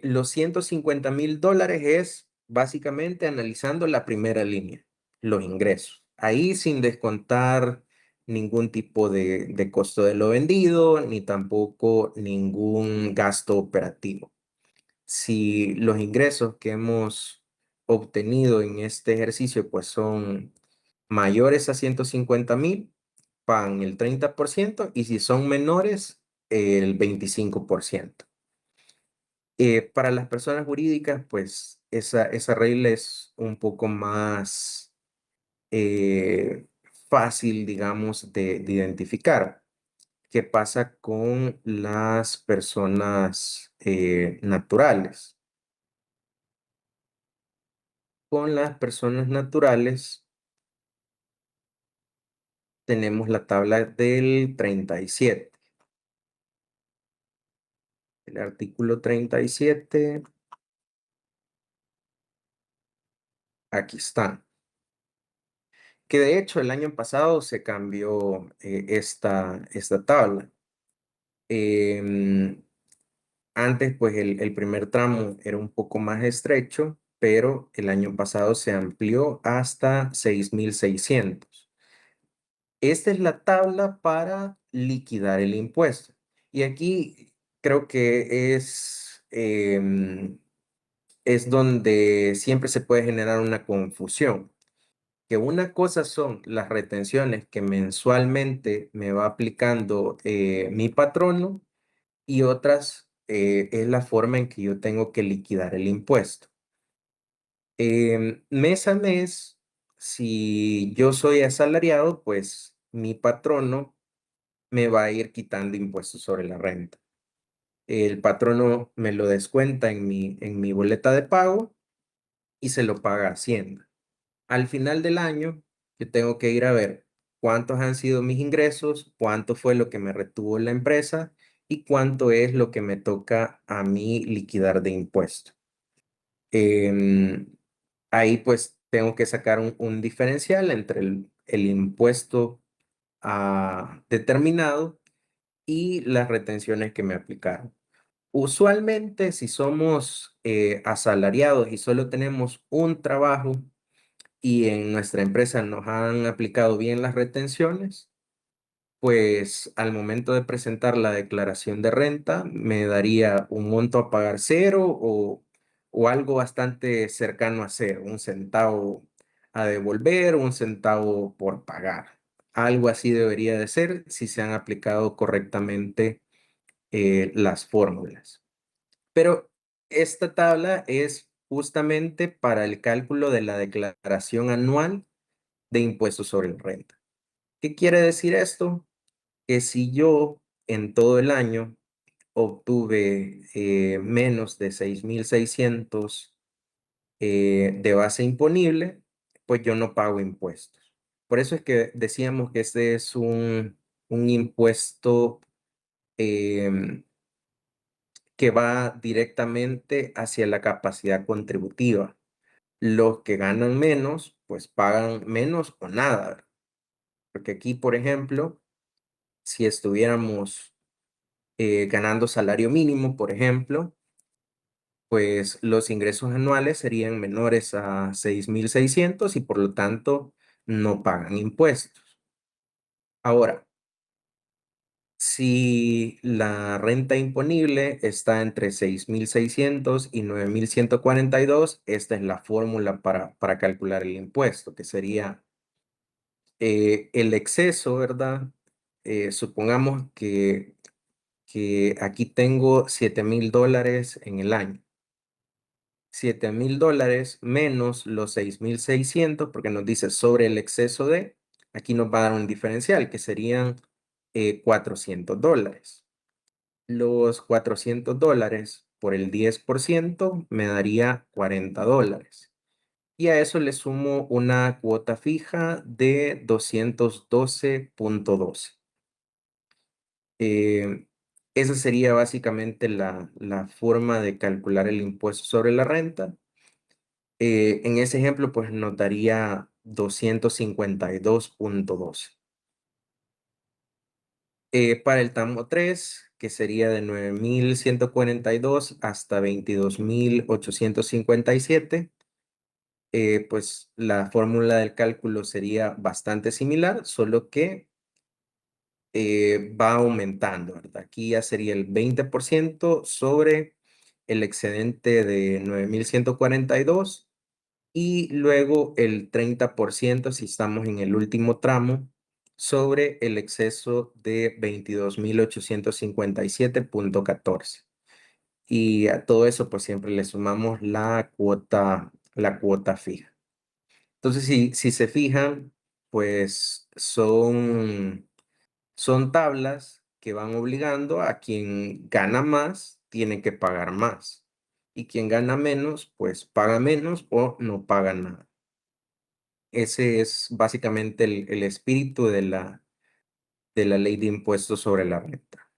Los $150,000 es básicamente analizando la primera línea, los ingresos. Ahí sin descontar ningún tipo de costo de lo vendido, ni tampoco ningún gasto operativo. Si los ingresos que hemos obtenido en este ejercicio pues son mayores a 150,000, pagan el 30% y si son menores, el 25%. Para las personas jurídicas, pues esa regla es un poco más eh, fácil, digamos, de identificar. ¿Qué pasa con las personas naturales? Con las personas naturales tenemos la tabla del 37. El artículo 37, aquí está. Que de hecho el año pasado se cambió esta tabla. Em, Antes, pues el primer tramo era un poco más estrecho, pero el año pasado se amplió hasta 6,600. Esta es la tabla para liquidar el impuesto. Y aquí creo que es donde siempre se puede generar una confusión. Que una cosa son las retenciones que mensualmente me va aplicando mi patrono y otras es la forma en que yo tengo que liquidar el impuesto. Mes a mes, si yo soy asalariado, pues mi patrono me va a ir quitando impuestos sobre la renta. El patrono me lo descuenta en mi boleta de pago y se lo paga a Hacienda. Al final del año, yo tengo que ir a ver cuántos han sido mis ingresos, cuánto fue lo que me retuvo la empresa y cuánto es lo que me toca a mí liquidar de impuesto. Em, Ahí pues tengo que sacar un diferencial entre el impuesto determinado y las retenciones que me aplicaron. Usualmente, si somos asalariados y solo tenemos un trabajo y en nuestra empresa nos han aplicado bien las retenciones, pues al momento de presentar la declaración de renta me daría un monto a pagar cero o algo bastante cercano a cero, un centavo a devolver, un centavo por pagar. Algo así debería de ser si se han aplicado correctamente las fórmulas. Pero esta tabla es justamente para el cálculo de la declaración anual de impuestos sobre la renta. ¿Qué quiere decir esto? Que si yo en todo el año obtuve menos de 6,600 de base imponible, pues yo no pago impuestos. Por eso es que decíamos que este es un impuesto em, que va directamente hacia la capacidad contributiva. Los que ganan menos, pues pagan menos o nada, ¿verdad? Porque aquí, por ejemplo, si estuviéramos ganando salario mínimo, por ejemplo, pues los ingresos anuales serían menores a 6,600 y por lo tanto no pagan impuestos. Ahora, si la renta imponible está entre 6,600 y 9,142, esta es la fórmula para calcular el impuesto, que sería el exceso, ¿verdad? Supongamos que aquí tengo $7,000 en el año. $7,000 menos los 6,600, porque nos dice sobre el exceso de, aquí nos va a dar un diferencial que serían $400. Los $400 por el 10% me daría $40. Y a eso le sumo una cuota fija de 212,12. Eh, Esa sería básicamente la forma de calcular el impuesto sobre la renta. En ese ejemplo, pues nos daría 252,12. Para el tramo 3, que sería de 9,142 hasta 22,857, pues la fórmula del cálculo sería bastante similar, solo que va aumentando, ¿verdad? Aquí ya sería el 20% sobre el excedente de 9,142 y luego el 30% si estamos en el último tramo sobre el exceso de 22,857,14. Y a todo eso pues siempre le sumamos la cuota fija. Entonces si se fijan, pues son tablas que van obligando a quien gana más, tiene que pagar más. Y quien gana menos, pues paga menos o no paga nada. Ese es básicamente el espíritu de la ley de impuestos sobre la renta.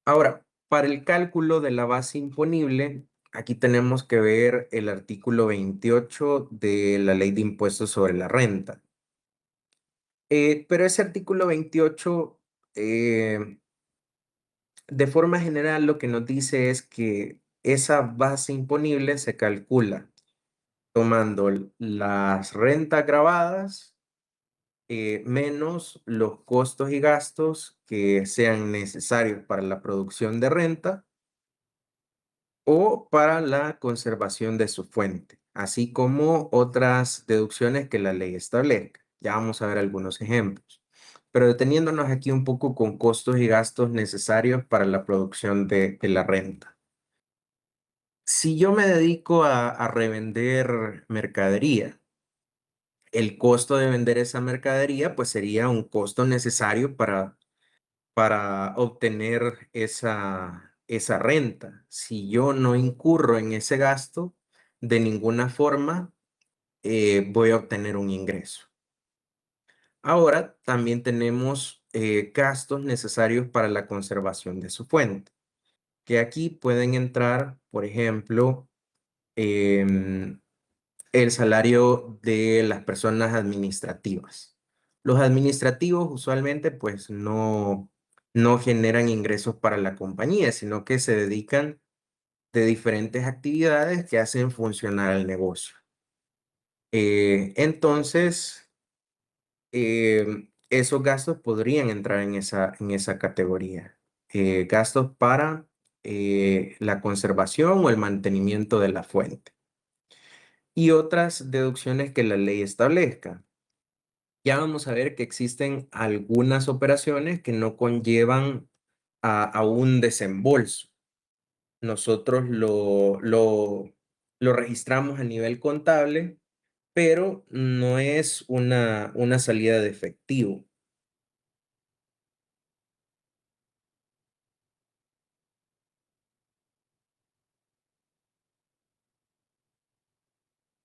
Ahora, para el cálculo de la base imponible, aquí tenemos que ver el artículo 28 de la ley de impuestos sobre la renta. Pero ese artículo 28, de forma general, lo que nos dice es que esa base imponible se calcula tomando las rentas grabadas menos los costos y gastos que sean necesarios para la producción de renta o para la conservación de su fuente, así como otras deducciones que la ley establezca. Ya vamos a ver algunos ejemplos. Pero deteniéndonos aquí un poco con costos y gastos necesarios para la producción de la renta. Si yo me dedico a revender mercadería, el costo de vender esa mercadería pues sería un costo necesario para obtener esa renta. Si yo no incurro en ese gasto, de ninguna forma voy a obtener un ingreso. Ahora también tenemos gastos necesarios para la conservación de su fuente. que aquí pueden entrar, por ejemplo, em, el salario de las personas administrativas. Los administrativos usualmente pues no generan ingresos para la compañía, sino que se dedican de diferentes actividades que hacen funcionar el negocio. Entonces, esos gastos podrían entrar en esa categoría. Gastos para la conservación o el mantenimiento de la fuente. Y otras deducciones que la ley establezca. Ya vamos a ver que existen algunas operaciones que no conllevan a un desembolso. Nosotros lo registramos a nivel contable, pero no es una salida de efectivo.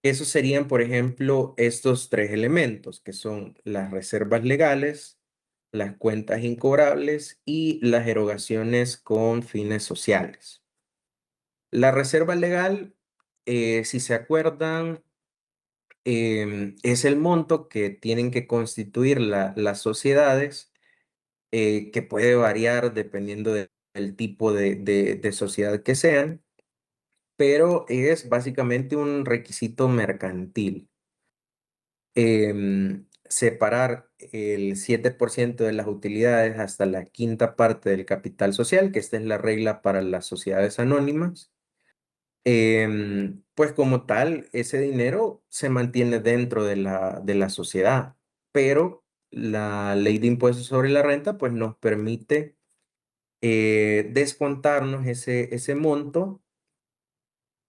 Esos serían, por ejemplo, estos tres elementos, que son las reservas legales, las cuentas incobrables y las erogaciones con fines sociales. La reserva legal, si se acuerdan, es el monto que tienen que constituir las sociedades, que puede variar dependiendo del tipo de sociedad que sean, pero es básicamente un requisito mercantil. Separar el 7% de las utilidades hasta la quinta parte del capital social, que esta es la regla para las sociedades anónimas. Pues como tal, ese dinero se mantiene dentro de la sociedad, pero la ley de impuestos sobre la renta pues nos permite descontarnos ese monto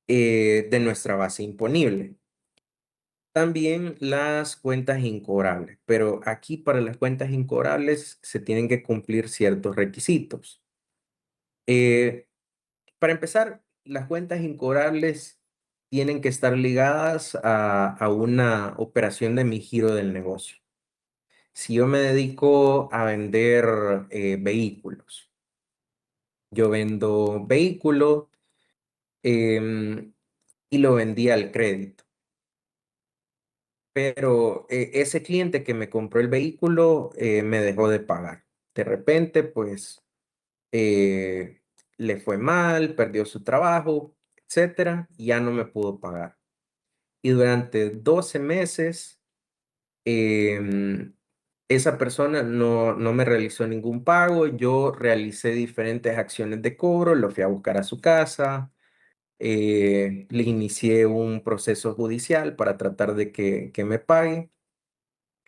de nuestra base imponible. También las cuentas incobrables, pero aquí para las cuentas incobrables se tienen que cumplir ciertos requisitos. Eh, para empezar, las cuentas incobrables tienen que estar ligadas a una operación de mi giro del negocio. Si yo me dedico a vender vehículos, yo vendo vehículos y lo vendí al crédito. Pero ese cliente que me compró el vehículo me dejó de pagar. De repente, pues, eh, le fue mal, perdió su trabajo, etcétera, y ya no me pudo pagar. Y durante 12 meses, em, esa persona no me realizó ningún pago. Yo realicé diferentes acciones de cobro, lo fui a buscar a su casa, le inicié un proceso judicial para tratar de que me pague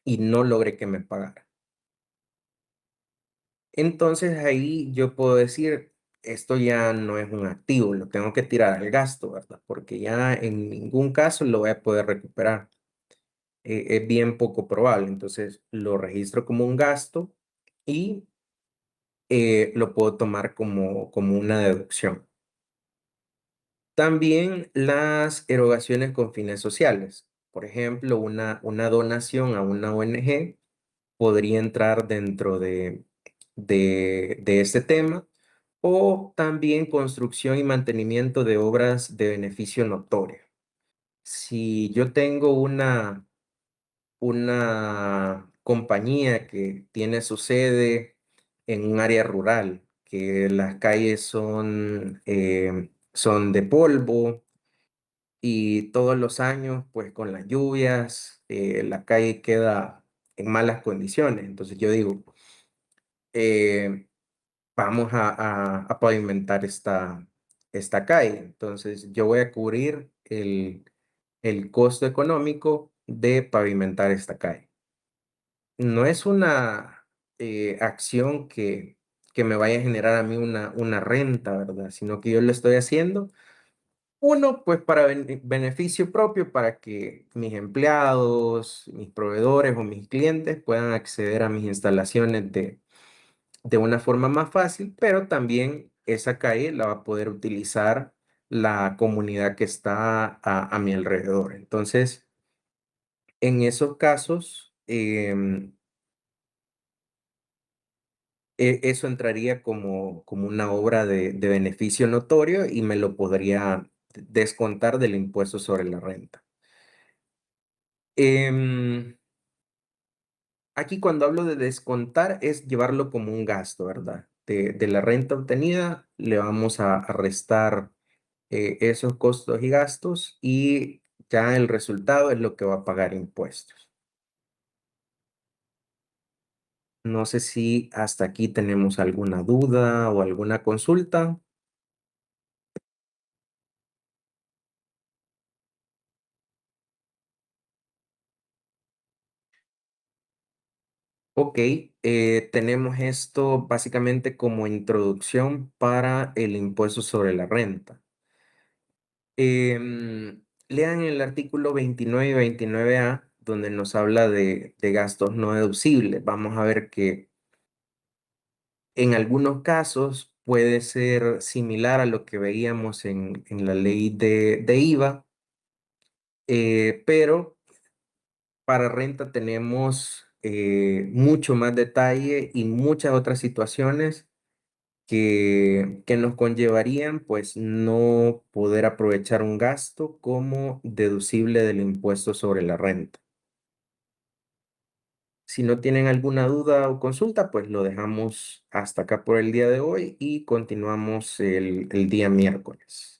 y no logré que me pagara. Entonces ahí yo puedo decir, esto ya no es un activo, lo tengo que tirar al gasto, ¿verdad? Porque ya en ningún caso lo voy a poder recuperar. Es bien poco probable. Entonces lo registro como un gasto y lo puedo tomar como una deducción. También las erogaciones con fines sociales. Por ejemplo, una donación a una ONG podría entrar dentro de este tema, o también construcción y mantenimiento de obras de beneficio notorio. Si yo tengo una compañía que tiene su sede en un área rural, que las calles son de polvo y todos los años, pues con las lluvias, la calle queda en malas condiciones. Entonces yo digo, eh, vamos a pavimentar esta calle. Entonces, yo voy a cubrir el costo económico de pavimentar esta calle. No es una acción que me vaya a generar a mí una renta, ¿verdad? Sino que yo lo estoy haciendo, uno, pues para beneficio propio, para que mis empleados, mis proveedores o mis clientes puedan acceder a mis instalaciones de una forma más fácil, pero también esa calle la va a poder utilizar la comunidad que está a mi alrededor. Entonces, en esos casos, Eso entraría como una obra de beneficio notorio y me lo podría descontar del impuesto sobre la renta. Em, Aquí cuando hablo de descontar es llevarlo como un gasto, ¿verdad? De la renta obtenida le vamos a restar esos costos y gastos y ya el resultado es lo que va a pagar impuestos. No sé si hasta aquí tenemos alguna duda o alguna consulta. Ok, tenemos esto básicamente como introducción para el impuesto sobre la renta. Lean el artículo 29 y 29A, donde nos habla de gastos no deducibles. Vamos a ver que en algunos casos puede ser similar a lo que veíamos en la ley de IVA, pero para renta tenemos mucho más detalle y muchas otras situaciones que nos conllevarían pues no poder aprovechar un gasto como deducible del impuesto sobre la renta. Si no tienen alguna duda o consulta, pues lo dejamos hasta acá por el día de hoy y continuamos el día miércoles.